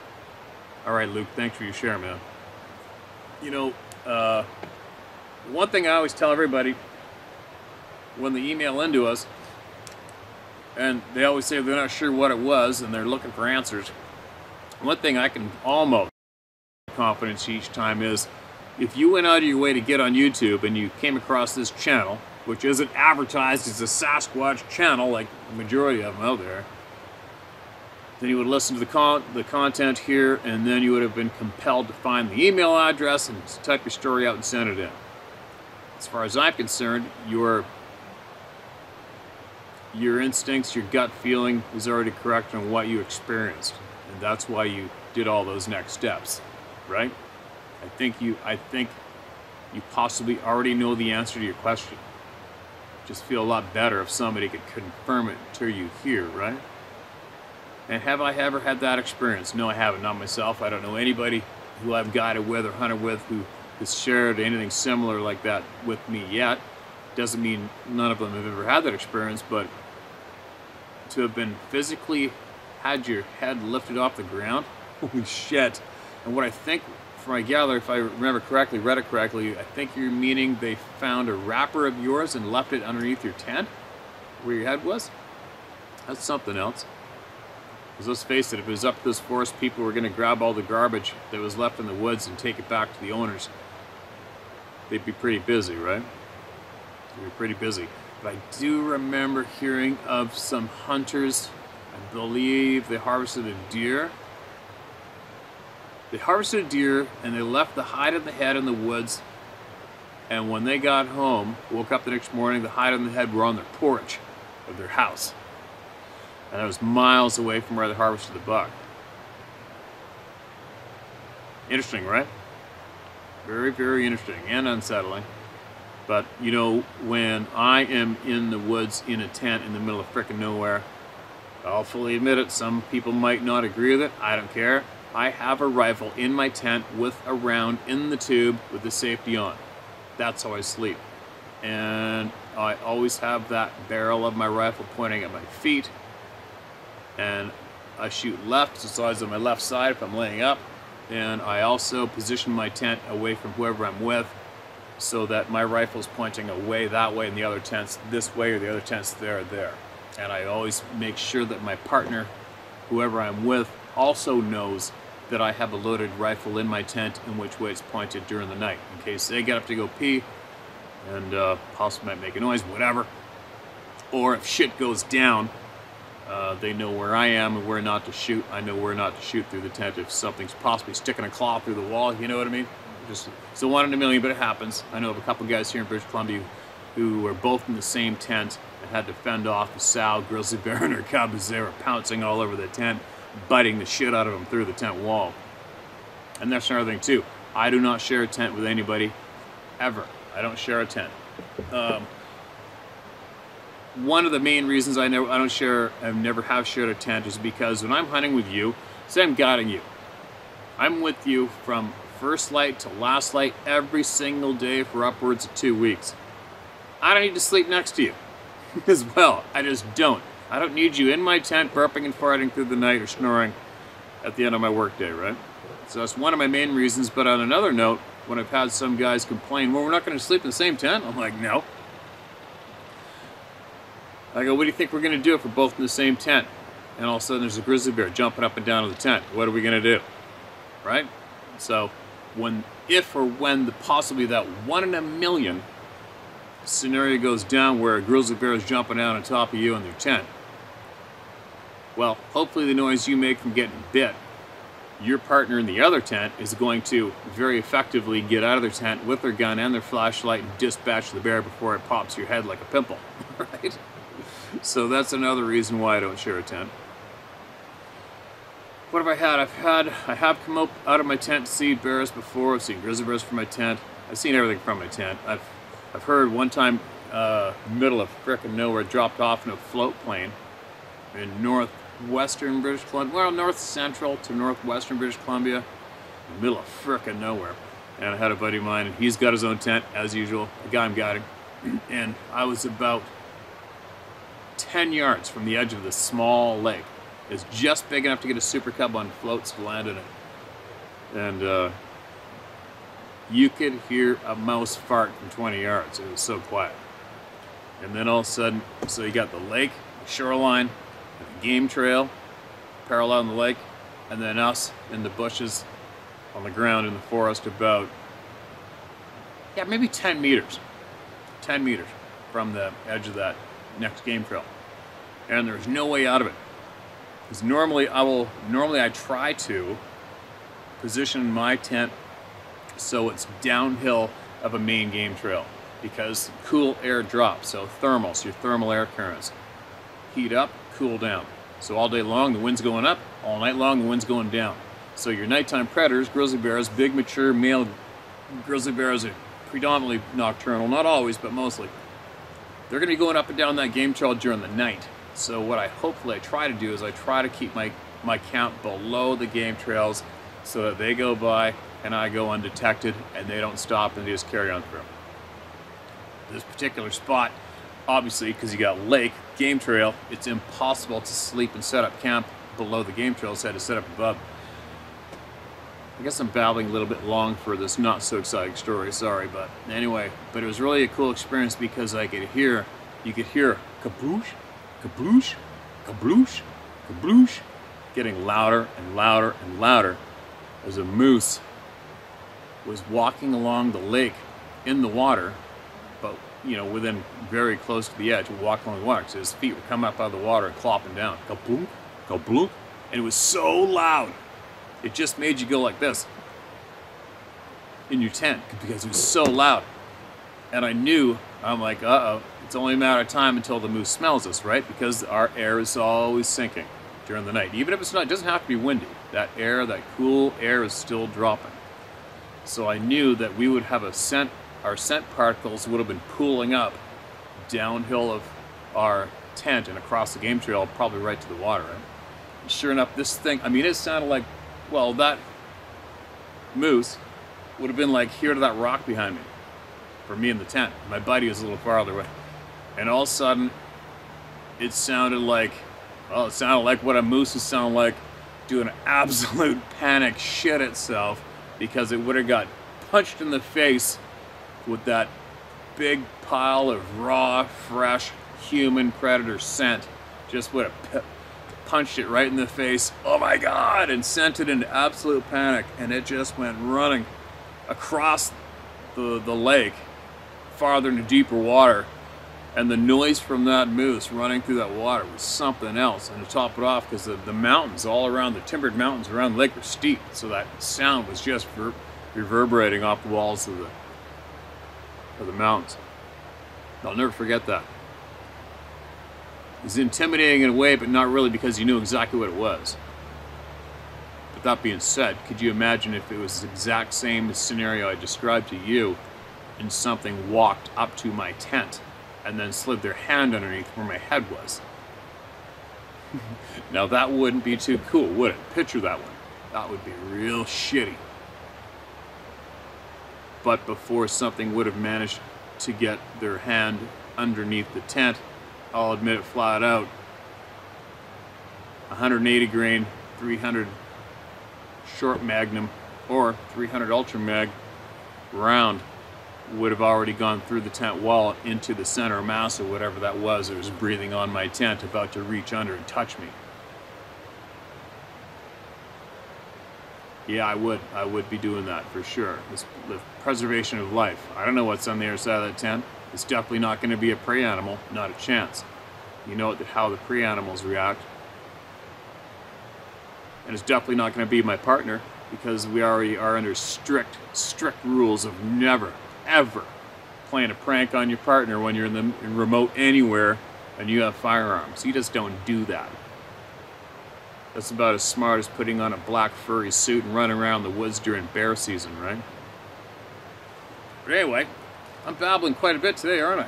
Alright, Luke, thanks for your share, man. You know, one thing I always tell everybody when they email into us, and they always say they're not sure what it was and they're looking for answers, one thing I can almost confidence each time is, if you went out of your way to get on YouTube and you came across this channel, which isn't advertised as a Sasquatch channel like the majority of them out there, then you would listen to the content here, and then you would have been compelled to find the email address and type your story out and send it in. As far as I'm concerned, your instincts, your gut feeling is already correct on what you experienced, and that's why you did all those next steps, right? I think you possibly already know the answer to your question. Just feel a lot better if somebody could confirm it to you here, right? And have I ever had that experience? No, I haven't. Not myself. I don't know anybody who I've guided with or hunted with who has shared anything similar like that with me yet. Doesn't mean none of them have ever had that experience, but to have been physically had your head lifted off the ground, holy shit. And what I think, from my gather, if I remember correctly, read it correctly, I think you're meaning they found a wrapper of yours and left it underneath your tent where your head was. That's something else. Because let's face it, if it was up to this forest, people were going to grab all the garbage that was left in the woods and take it back to the owners. They'd be pretty busy, right? They'd be pretty busy. But I do remember hearing of some hunters, I believe they harvested a deer. They harvested a deer and they left the hide and the head in the woods. And when they got home, woke up the next morning, the hide and the head were on their porch of their house. And it was miles away from where they harvested the buck. Interesting, right? Very, very interesting and unsettling. But, you know, when I am in the woods in a tent in the middle of frickin' nowhere, I'll fully admit it, some people might not agree with it. I don't care. I have a rifle in my tent with a round in the tube with the safety on. That's how I sleep. And I always have that barrel of my rifle pointing at my feet. And I shoot left, so it's always on my left side if I'm laying up. And I also position my tent away from whoever I'm with so that my rifle's pointing away that way and the other tent's this way or the other tent's there or there. And I always make sure that my partner, whoever I'm with, also knows that I have a loaded rifle in my tent and which way it's pointed during the night in case they get up to go pee and possibly might make a noise, whatever. Or if shit goes down, they know where I am and where not to shoot. I know where not to shoot through the tent if something's possibly sticking a claw through the wall, you know what I mean? Just, it's a 1 in a million, but it happens. I know of a couple guys here in British Columbia who were both in the same tent and had to fend off a sow, grizzly bear, and her cub as they were pouncing all over the tent, biting the shit out of them through the tent wall. And that's another thing too. I do not share a tent with anybody, ever. I don't share a tent. One of the main reasons I never have shared a tent is because when I'm hunting with you, say I'm guiding you, I'm with you from first light to last light every single day for upwards of 2 weeks. I don't need to sleep next to you as well. I just don't. I don't need you in my tent burping and farting through the night or snoring at the end of my workday, right? So that's one of my main reasons. But on another note, when I've had some guys complain, well, we're not going to sleep in the same tent. I'm like, no. I go, what do you think we're going to do if we're both in the same tent? And all of a sudden there's a grizzly bear jumping up and down in the tent. What are we going to do? Right? So if or when possibly that 1 in a million scenario goes down where a grizzly bear is jumping down on top of you in their tent, well, hopefully the noise you make from getting bit, your partner in the other tent is going to very effectively get out of their tent with their gun and their flashlight and dispatch the bear before it pops your head like a pimple, right? So that's another reason why I don't share a tent. What have I had? I have come up out of my tent to see bears before. I've seen grizzly bears from my tent. I've seen everything from my tent. I've heard one time, middle of frickin' nowhere, dropped off in a float plane in northwestern British Columbia, well, north central to northwestern British Columbia, in the middle of frickin' nowhere. And I had a buddy of mine, and he's got his own tent, as usual, the guy I'm guiding. And I was about 10 yards from the edge of this small lake. It's just big enough to get a Super Cub on floats to land in it. And you could hear a mouse fart from 20 yards. It was so quiet. And then all of a sudden, so you got the lake, the shoreline, the game trail, parallel on the lake, and then us in the bushes on the ground in the forest about, yeah, maybe 10 meters. 10 meters from the edge of that next game trail. And there's no way out of it. Because normally I try to position my tent so it's downhill of a main game trail because cool air drops, so thermals, your thermal air currents, heat up, cool down. So all day long the wind's going up, all night long the wind's going down. So your nighttime predators, grizzly bears, big mature male grizzly bears are predominantly nocturnal, not always, but mostly. They're going to be going up and down that game trail during the night. So what I try to do is I try to keep my count below the game trails so that they go by and I go undetected, and they don't stop, and they just carry on through. This particular spot, obviously, because you got lake, game trail, it's impossible to sleep and set up camp below the game trail, so I had to set up above. I guess I'm babbling a little bit long for this not so exciting story, sorry, but anyway, but it was really a cool experience because you could hear kabloosh, kabloosh, kabloosh, kabloosh, getting louder and louder and louder as a moose was walking along the lake in the water, but within very close to the edge, walking along the water, so his feet were coming up out of the water and clopping down, kabloop, kabloop, and it was so loud, it just made you go like this in your tent because it was so loud. And I knew, I'm like, uh-oh, it's only a matter of time until the moose smells us, right? Because our air is always sinking during the night. Even if it's not, it doesn't have to be windy. That air, that cool air is still dropping. So I knew that we would have our scent particles would have been pooling up downhill of our tent and across the game trail, probably right to the water. Right? And sure enough, this thing, I mean, it sounded like, well, that moose would have been like here to that rock behind me for me in the tent. My buddy was a little farther away. And all of a sudden, it sounded like what a moose would sound like, doing an absolute panic shit itself, because it would have got punched in the face with that big pile of raw, fresh, human predator scent. Just would have punched it right in the face, oh my god, and sent it into absolute panic, and it just went running across the lake, farther into deeper water, and the noise from that moose running through that water was something else. And to top it off, because the mountains all around, the timbered mountains around the lake were steep, so that sound was just reverberating off the walls of the mountains. I'll never forget that. It was intimidating in a way, but not really, because you knew exactly what it was. But that being said, could you imagine if it was the exact same scenario I described to you, and something walked up to my tent and then slid their hand underneath where my head was? Now that wouldn't be too cool, would it? Picture that one. That would be real shitty. But before something would have managed to get their hand underneath the tent, I'll admit it flat out, 180 grain, 300 short magnum or 300 ultra mag round would have already gone through the tent wall into the center mass, or whatever that was breathing on my tent, about to reach under and touch me. Yeah, I would be doing that for sure. The preservation of life. I don't know what's on the other side of that tent. It's definitely not going to be a prey animal, not a chance. You know how the prey animals react. And it's definitely not going to be my partner, because we already are under strict rules of never, ever playing a prank on your partner when you're in remote anywhere and you have firearms. You just don't do that. That's about as smart as putting on a black furry suit and running around the woods during bear season, right? But anyway, I'm babbling quite a bit today, aren't I?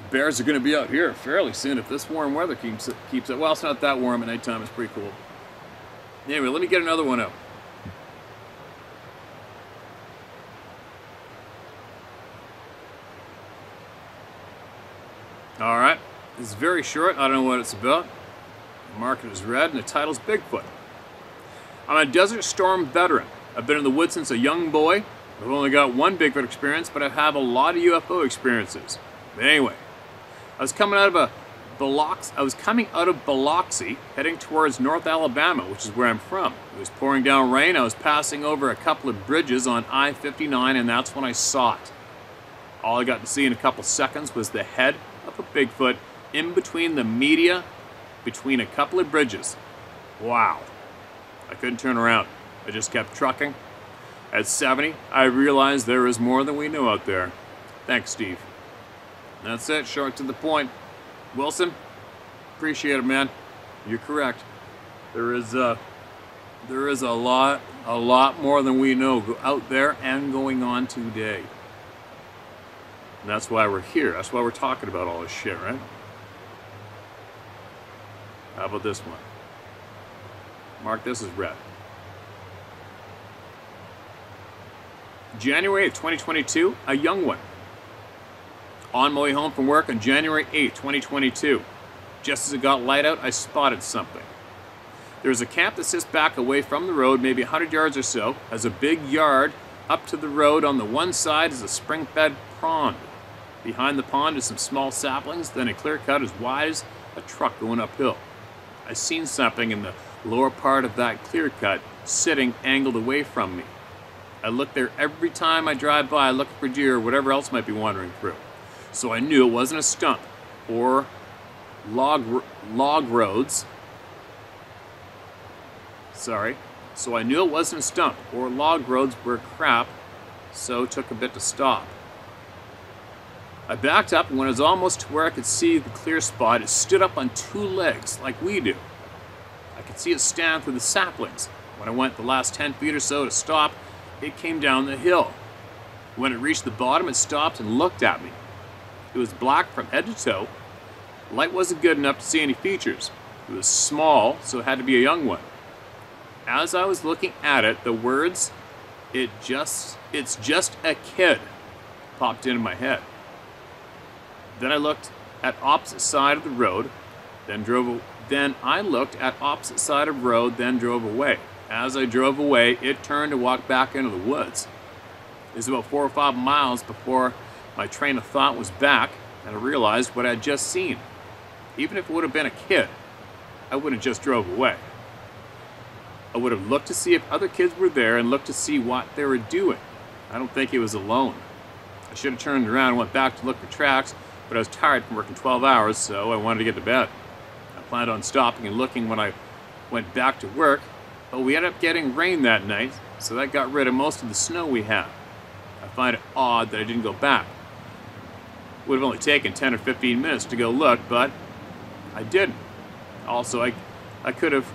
Bears are going to be out here fairly soon if this warm weather keeps it. Well, it's not that warm at nighttime. It's pretty cool. Anyway, let me get another one out. All right, this is very short. I don't know what it's about. The market is red, and the title's Bigfoot. I'm a Desert Storm veteran. I've been in the woods since a young boy. I've only got one Bigfoot experience, but I have a lot of UFO experiences. But anyway, I was coming out of Biloxi, heading towards North Alabama, which is where I'm from. It was pouring down rain. I was passing over a couple of bridges on I-59, and that's when I saw it. All I got to see in a couple seconds was the head of a Bigfoot in between the media, between a couple of bridges. Wow. I couldn't turn around. I just kept trucking. At 70, I realized there is more than we know out there. Thanks, Steve. That's it, short to the point. Wilson, appreciate it, man. You're correct. There is a lot more than we know out there and going on today. And that's why we're here. That's why we're talking about all this shit, right? How about this one? Mark this as red. January of 2022, a young one. On my way home from work on January 8th, 2022, just as it got light out, I spotted something. There's a camp that sits back away from the road, maybe 100 yards or so, has a big yard up to the road. On the one side is a spring-fed pond. Behind the pond is some small saplings, then a clear cut as wide as a truck going uphill. I seen something in the lower part of that clear cut, sitting angled away from me. I look there every time I drive by looking for deer or whatever else might be wandering through. So I knew it wasn't a stump or log roads. Sorry. So I knew it wasn't a stump or log roads were crap, so it took a bit to stop. I backed up, and when it was almost to where I could see the clear spot, it stood up on two legs like we do. I could see it stand through the saplings. When I went the last 10 feet or so to stop, it came down the hill. When it reached the bottom, it stopped and looked at me. It was black from head to toe. Light wasn't good enough to see any features. It was small, so it had to be a young one. As I was looking at it, the words, it's just a kid, popped into my head. Then I looked at opposite side of the road, then I looked at opposite side of road, then drove away. As I drove away, it turned to walk back into the woods. It was about 4 or 5 miles before my train of thought was back, and I realized what I had just seen. Even if it would have been a kid, I wouldn't have just drove away. I would have looked to see if other kids were there and looked to see what they were doing. I don't think it was alone. I should have turned around and went back to look for tracks, but I was tired from working 12 hours, so I wanted to get to bed. I planned on stopping and looking when I went back to work, but we ended up getting rain that night, so that got rid of most of the snow we had. I find it odd that I didn't go back. It would have only taken 10 or 15 minutes to go look, but I didn't. Also, I could have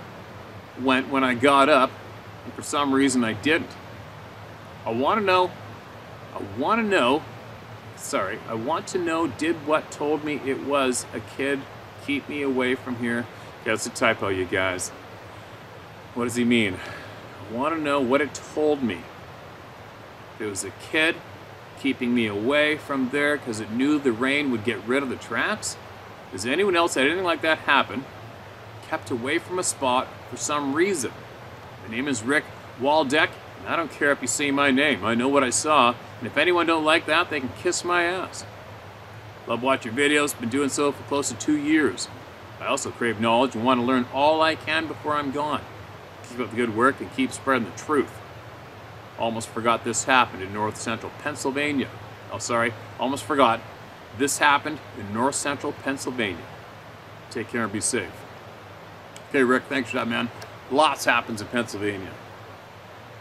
went when I got up, and for some reason I didn't. I want to know, did what told me it was a kid keep me away from here? Yeah, it's a typo, you guys. What does he mean? I want to know what it told me. If it was a kid keeping me away from there because it knew the rain would get rid of the tracks? Has anyone else had anything like that happen? Kept away from a spot for some reason. My name is Rick Waldeck, and I don't care if you say my name. I know what I saw, and if anyone don't like that, they can kiss my ass. Love watching your videos, been doing so for close to 2 years. I also crave knowledge and want to learn all I can before I'm gone. Keep up the good work and keep spreading the truth. Almost forgot this happened in north central Pennsylvania. Almost forgot this happened in north central Pennsylvania. Take care and be safe. Okay, Rick, thanks for that, man. Lots happens in Pennsylvania.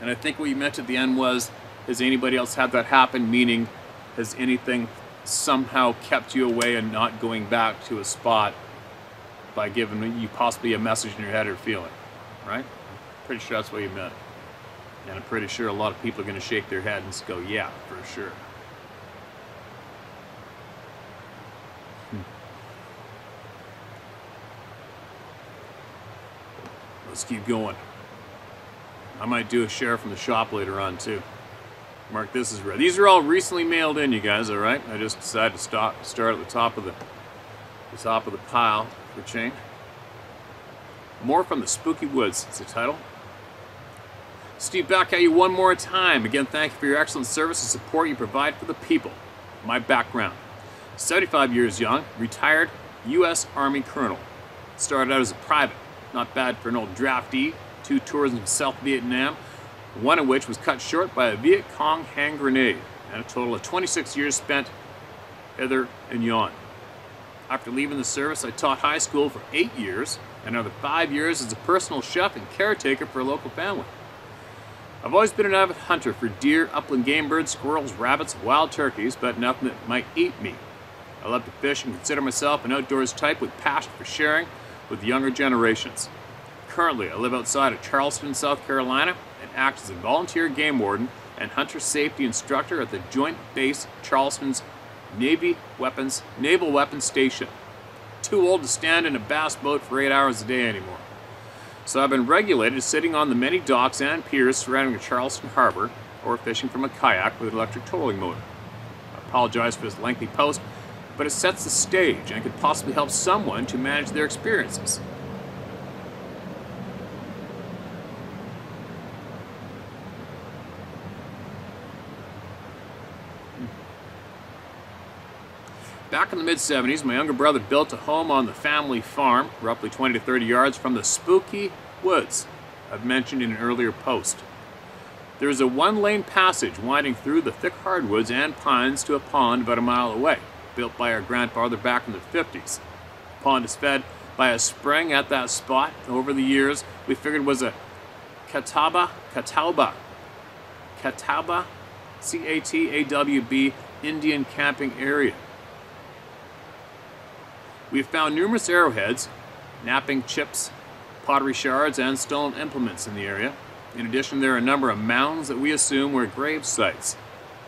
And I think what you meant at the end was, has anybody else had that happen? Meaning, has anything somehow kept you away and not going back to a spot by giving you possibly a message in your head or feeling, right? Pretty sure that's what you meant. And I'm pretty sure a lot of people are going to shake their head and just go, yeah, for sure. Let's keep going. I might do a share from the shop later on too. Mark, this is red. These are all recently mailed in, you guys. All right. I just decided to start at the top of the pile for change. More from the Spooky Woods. It's the title. Steve, back at you one more time. Again, thank you for your excellent service and support you provide for the people. My background: 75 years young, retired U.S. Army Colonel. Started out as a private. Not bad for an old draftee. 2 tours in South Vietnam, one of which was cut short by a Viet Cong hand grenade, and a total of 26 years spent hither and yon. After leaving the service, I taught high school for 8 years, and another 5 years as a personal chef and caretaker for a local family. I've always been an avid hunter for deer, upland game birds, squirrels, rabbits, wild turkeys, but nothing that might eat me. I love to fish and consider myself an outdoors type with passion for sharing with the younger generations. Currently, I live outside of Charleston, South Carolina, and act as a volunteer game warden and hunter safety instructor at the Joint Base Charleston's Naval Weapons Station. Too old to stand in a bass boat for 8 hours a day anymore. So I've been regulated sitting on the many docks and piers surrounding the Charleston Harbor, or fishing from a kayak with an electric trolling motor. I apologize for this lengthy post, but it sets the stage and could possibly help someone to manage their experiences. Back in the mid-70s, my younger brother built a home on the family farm, roughly 20 to 30 yards from the spooky woods I've mentioned in an earlier post. There is a one-lane passage winding through the thick hardwoods and pines to a pond about a mile away, built by our grandfather back in the 50s. The pond is fed by a spring at that spot. Over the years, we figured was a Catawba, C-A-T-A-W-B, Indian camping area. We have found numerous arrowheads, knapping chips, pottery shards, and stone implements in the area. In addition, there are a number of mounds that we assume were grave sites.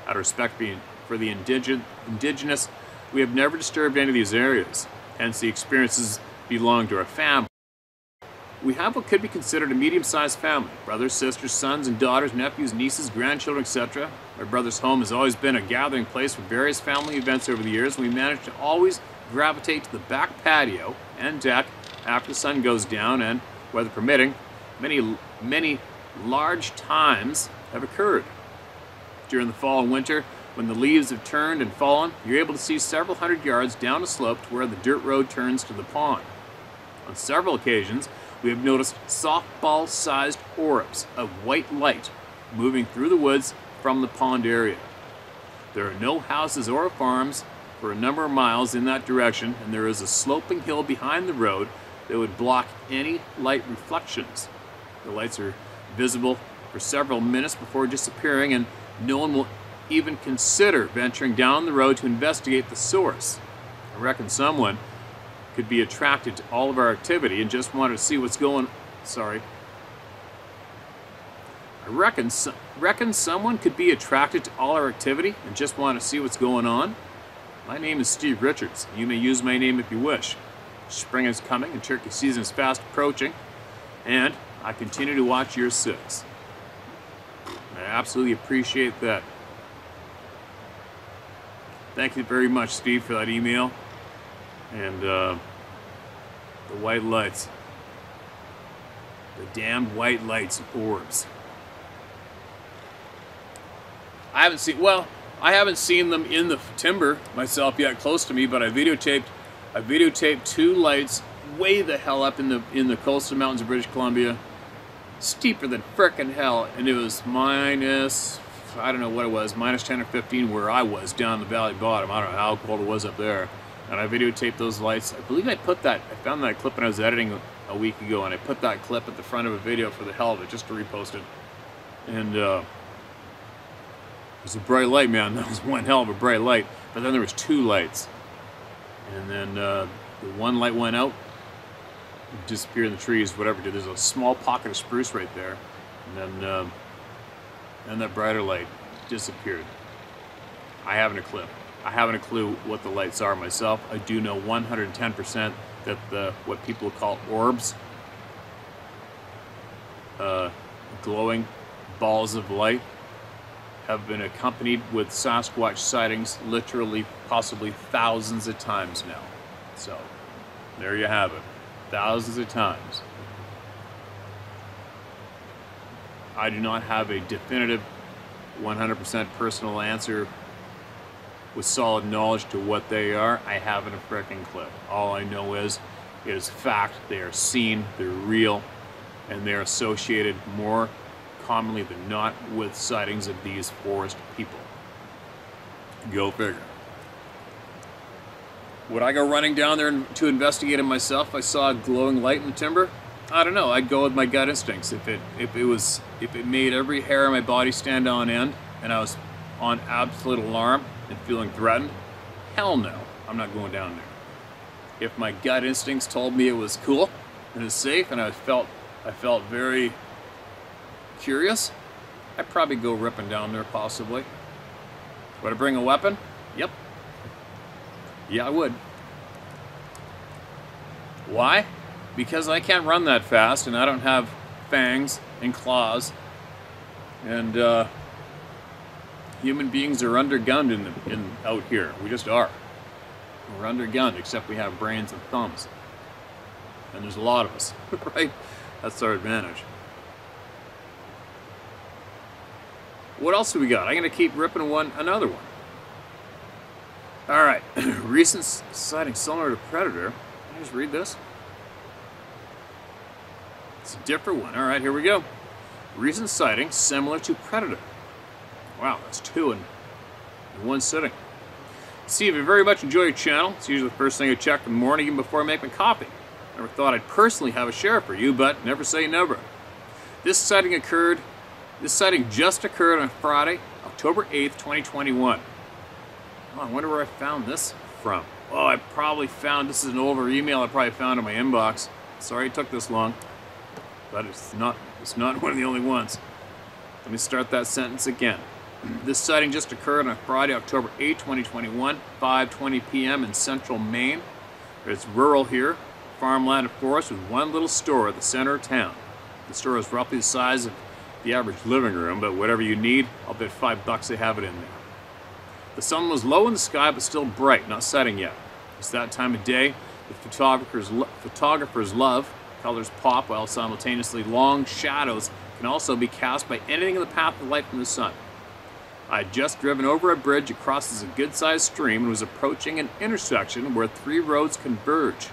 Out of respect for the indigenous, we have never disturbed any of these areas, hence the experiences belong to our family. We have what could be considered a medium-sized family: brothers, sisters, sons and daughters, nephews, nieces, grandchildren, etc. My brother's home has always been a gathering place for various family events over the years, and we managed to always gravitate to the back patio and deck after the sun goes down, and, weather permitting, many large times have occurred. During the fall and winter, when the leaves have turned and fallen, you're able to see several hundred yards down a slope to where the dirt road turns to the pond. On several occasions, we have noticed softball-sized orbs of white light moving through the woods from the pond area. There are no houses or farms for a number of miles in that direction, and there is a sloping hill behind the road that would block any light reflections. The lights are visible for several minutes before disappearing, and no one will even consider venturing down the road to investigate the source. I reckon someone could be attracted to all of our activity and just wanted to see what's going on. I reckon someone could be attracted to all our activity and just want to see what's going on. My name is Steve Richards. You may use my name if you wish. Spring is coming and turkey season is fast approaching, and I continue to watch your six. I absolutely appreciate that. Thank you very much, Steve, for that email. And the white lights. The damned white lights of orbs. I haven't seen them in the timber myself yet close to me, but I videotaped two lights way the hell up in the coastal mountains of British Columbia, steeper than frickin' hell, and it was minus, I don't know what it was, minus 10 or 15 where I was down the valley bottom. I don't know how cold it was up there. And I videotaped those lights. I believe I found that clip when I was editing a week ago, and I put that clip at the front of a video for the hell of it, just to repost it. And it was a bright light, man. That was one hell of a bright light. But then there was two lights. And then the one light went out, disappeared in the trees, whatever. There's a small pocket of spruce right there. And then that brighter light disappeared. I haven't a clue what the lights are myself. I do know 110% that what people call orbs, glowing balls of light, have been accompanied with Sasquatch sightings literally, possibly thousands of times now. So, there you have it. Thousands of times. I do not have a definitive 100% personal answer with solid knowledge to what they are. I haven't a frickin' clue. All I know is fact. They are seen, they're real, and they're associated more commonly than not with sightings of these forest people. Go figure. Would I go running down there to investigate it myself if I saw a glowing light in the timber? I don't know. I'd go with my gut instincts. If it made every hair on my body stand on end and I was on absolute alarm and feeling threatened, hell no, I'm not going down there. If my gut instincts told me it was cool and it was safe and I felt very curious, I'd probably go ripping down there possibly. Would I bring a weapon? Yep. Yeah, I would. Why? Because I can't run that fast and I don't have fangs and claws and Human beings are undergunned out here. We just are. We're undergunned, except we have brains and thumbs. And there's a lot of us, right? That's our advantage. What else do we got? I'm going to keep ripping another one. All right. Recent sighting similar to Predator. Can I just read this? It's a different one. All right, here we go. Recent sighting similar to Predator. Wow, that's two in one sitting. Steve, I very much enjoy your channel. It's usually the first thing I check in the morning even before I make my coffee. Never thought I'd personally have a share for you, but never say never. This sighting just occurred on Friday, October 8th, 2021. Oh, I wonder where I found this from. Oh, I probably found, this is an older email I probably found in my inbox. Sorry it took this long, but it's not one of the only ones. Let me start that sentence again. This sighting just occurred on Friday, October 8, 2021, 5:20 p.m. in central Maine. It's rural here, farmland and forest with one little store at the center of town. The store is roughly the size of the average living room, but whatever you need, I'll bet $5 they have it in there. The sun was low in the sky, but still bright, not setting yet. It's that time of day that photographers love. Colors pop, while simultaneously long shadows can also be cast by anything in the path of light from the sun. I had just driven over a bridge across a good-sized stream and was approaching an intersection where three roads converge.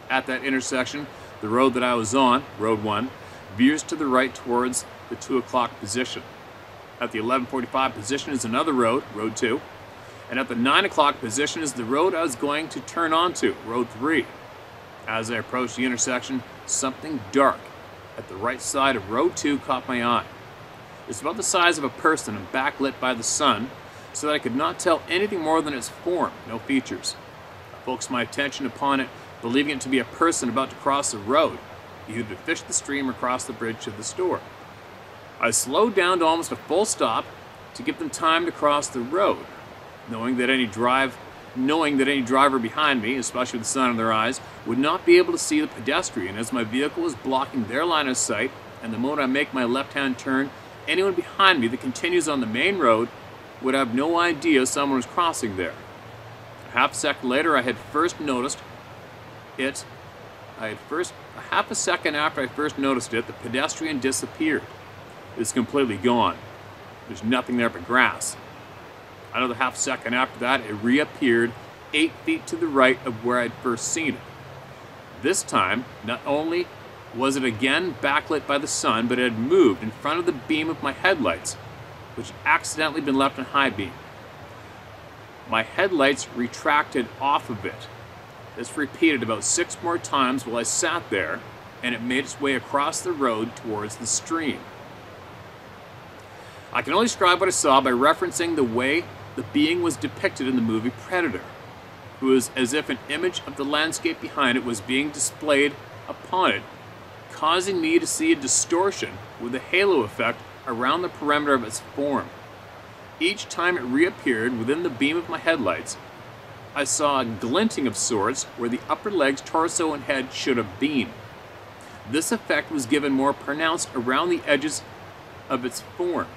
At that intersection, the road that I was on, Road 1, veers to the right towards the 2 o'clock position. At the 11:45 position is another road, Road 2, and at the 9 o'clock position is the road I was going to turn onto, Road 3. As I approached the intersection, something dark at the right side of Road 2 caught my eye. It's about the size of a person and backlit by the sun, so that I could not tell anything more than its form, no features. I focused my attention upon it, believing it to be a person about to cross the road, either to fish the stream or cross the bridge to the store. I slowed down to almost a full stop to give them time to cross the road, knowing that any driver behind me, especially with the sun in their eyes, would not be able to see the pedestrian as my vehicle was blocking their line of sight, and the moment I make my left-hand turn, anyone behind me that continues on the main road would have no idea someone was crossing there. A half second later, a half a second after I first noticed it, the pedestrian disappeared. It's completely gone. There's nothing there but grass. Another half second after that, it reappeared 8 feet to the right of where I'd first seen it. This time, not only was it again backlit by the sun, but it had moved in front of the beam of my headlights, which had accidentally been left in high beam. My headlights retracted off of it. This repeated about 6 more times while I sat there, and it made its way across the road towards the stream. I can only describe what I saw by referencing the way the being was depicted in the movie Predator. It was as if an image of the landscape behind it was being displayed upon it, causing me to see a distortion with a halo effect around the perimeter of its form. Each time it reappeared within the beam of my headlights, I saw a glinting of sorts where the upper legs, torso, and head should have been. This effect was given more pronounced around the edges of its form.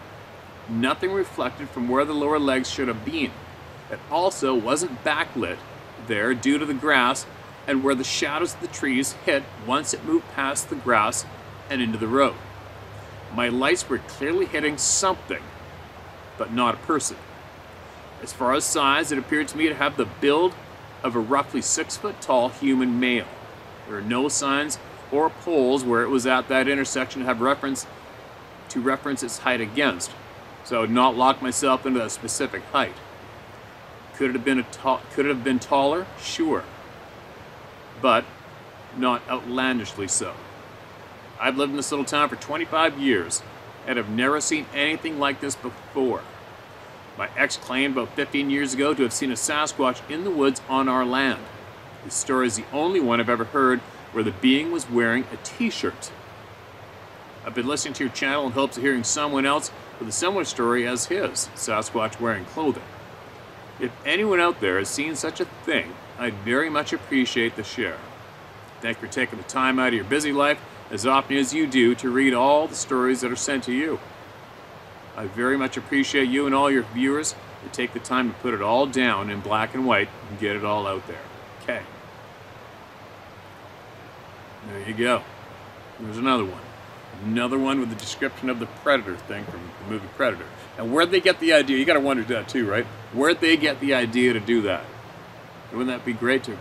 Nothing reflected from where the lower legs should have been. It also wasn't backlit there due to the grass and where the shadows of the trees hit once it moved past the grass and into the road. My lights were clearly hitting something, but not a person. As far as size, it appeared to me to have the build of a roughly 6-foot-tall human male. There are no signs or poles where it was at that intersection to have reference its height against, so I would not lock myself into a specific height. Could it have been taller? Sure, but not outlandishly so. I've lived in this little town for 25 years and have never seen anything like this before. My ex claimed about 15 years ago to have seen a Sasquatch in the woods on our land. This story is the only one I've ever heard where the being was wearing a t-shirt. I've been listening to your channel in hopes of hearing someone else with a similar story as his, Sasquatch wearing clothing. If anyone out there has seen such a thing, I'd very much appreciate the share. Thank you for taking the time out of your busy life as often as you do to read all the stories that are sent to you. I very much appreciate you and all your viewers to take the time to put it all down in black and white and get it all out there. Okay. There you go. There's another one. Another one with the description of the Predator thing from the movie Predator. And where'd they get the idea? You gotta wonder that too, right? Where'd they get the idea to do that? Wouldn't that be great to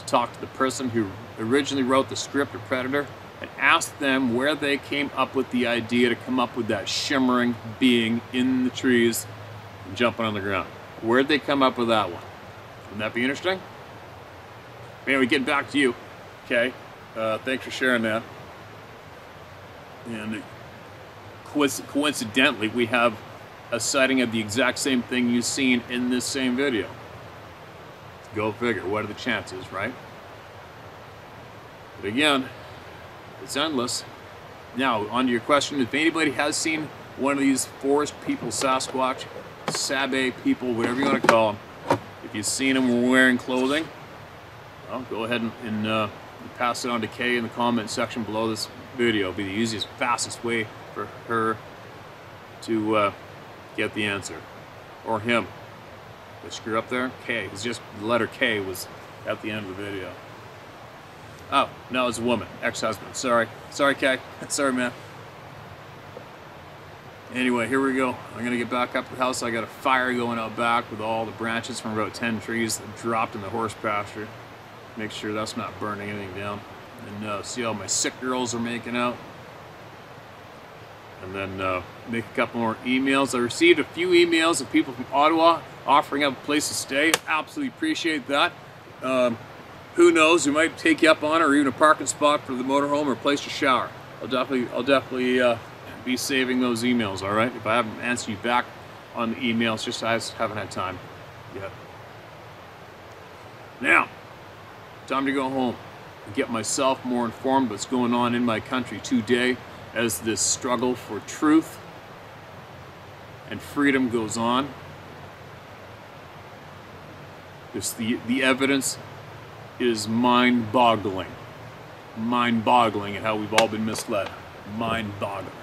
talk to the person who originally wrote the script of Predator and ask them where they came up with the idea to come up with that shimmering being in the trees and jumping on the ground? Where'd they come up with that one? Wouldn't that be interesting? Anyway, getting back to you. Okay. Thanks for sharing that. And coincidentally, we have a sighting of the exact same thing you've seen in this same video. Go figure. What are the chances, right? But again, it's endless. Now, on to your question. If anybody has seen one of these forest people, Sasquatch, Sabe people, whatever you want to call them, if you've seen them wearing clothing, well, go ahead and pass it on to Kay in the comment section below this video. It'll be the easiest, fastest way for her to get the answer. Or him. Did I screw up there? K. It's just the letter K was at the end of the video. Oh, no, it's a woman. Ex-husband. Sorry. Sorry, Kay. Sorry, man. Anyway, here we go. I'm going to get back up to the house. I got a fire going out back with all the branches from about 10 trees that dropped in the horse pasture. Make sure that's not burning anything down. And see how my sick girls are making out. And then make a couple more emails. I received a few emails of people from Ottawa offering up a place to stay. Absolutely appreciate that. Who knows? We might take you up on it, or even a parking spot for the motorhome or a place to shower. I'll definitely be saving those emails. All right. If I haven't answered you back on the emails, just I just haven't had time yet. Now, time to go home and get myself more informed what's going on in my country today as this struggle for truth and freedom goes on. The evidence is mind-boggling. Mind-boggling at how we've all been misled. Mind-boggling.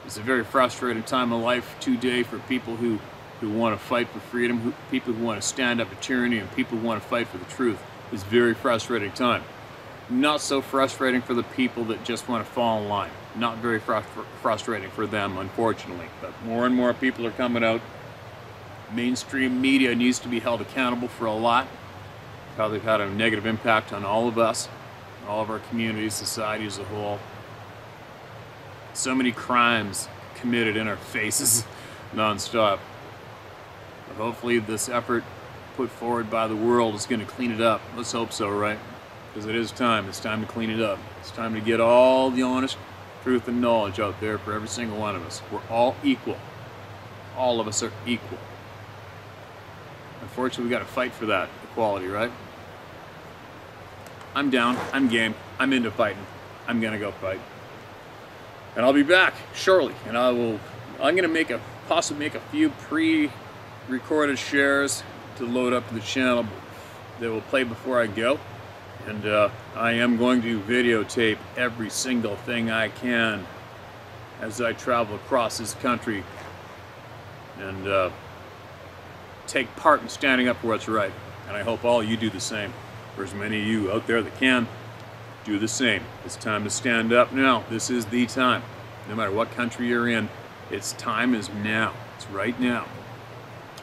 It's a very frustrating time of life today for people who want to fight for freedom, people who want to stand up to tyranny, and people who want to fight for the truth. It's a very frustrating time. Not so frustrating for the people that just want to fall in line. Not very frustrating for them, unfortunately. But more and more people are coming out. Mainstream media needs to be held accountable for a lot. How they've had a negative impact on all of us, all of our communities, society as a whole. So many crimes committed in our faces non-stop. But hopefully this effort put forward by the world is going to clean it up. Let's hope so, right? Because it is time. It's time to clean it up. It's time to get all the honest truth and knowledge out there for every single one of us. We're all equal. All of us are equal. Unfortunately, we got to fight for that equality, right? I'm down. I'm game. I'm into fighting. I'm gonna go fight. And I'll be back shortly. And I'm gonna possibly make a few pre-recorded shares to load up to the channel that will play before I go. And I am going to videotape every single thing I can as I travel across this country and take part in standing up for what's right. And I hope all you do the same. For as many of you out there that can, do the same. It's time to stand up now. This is the time. No matter what country you're in, its time is now. It's right now.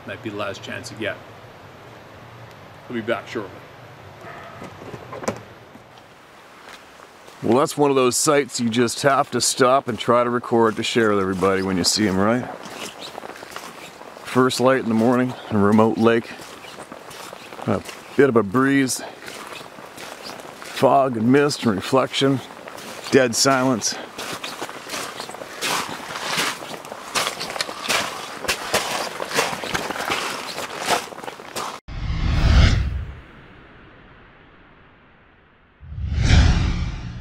Might be the last chance you get. I'll be back shortly. Well, that's one of those sights you just have to stop and try to record to share with everybody when you see them, right? First light in the morning, a remote lake, a bit of a breeze, fog and mist and reflection, dead silence.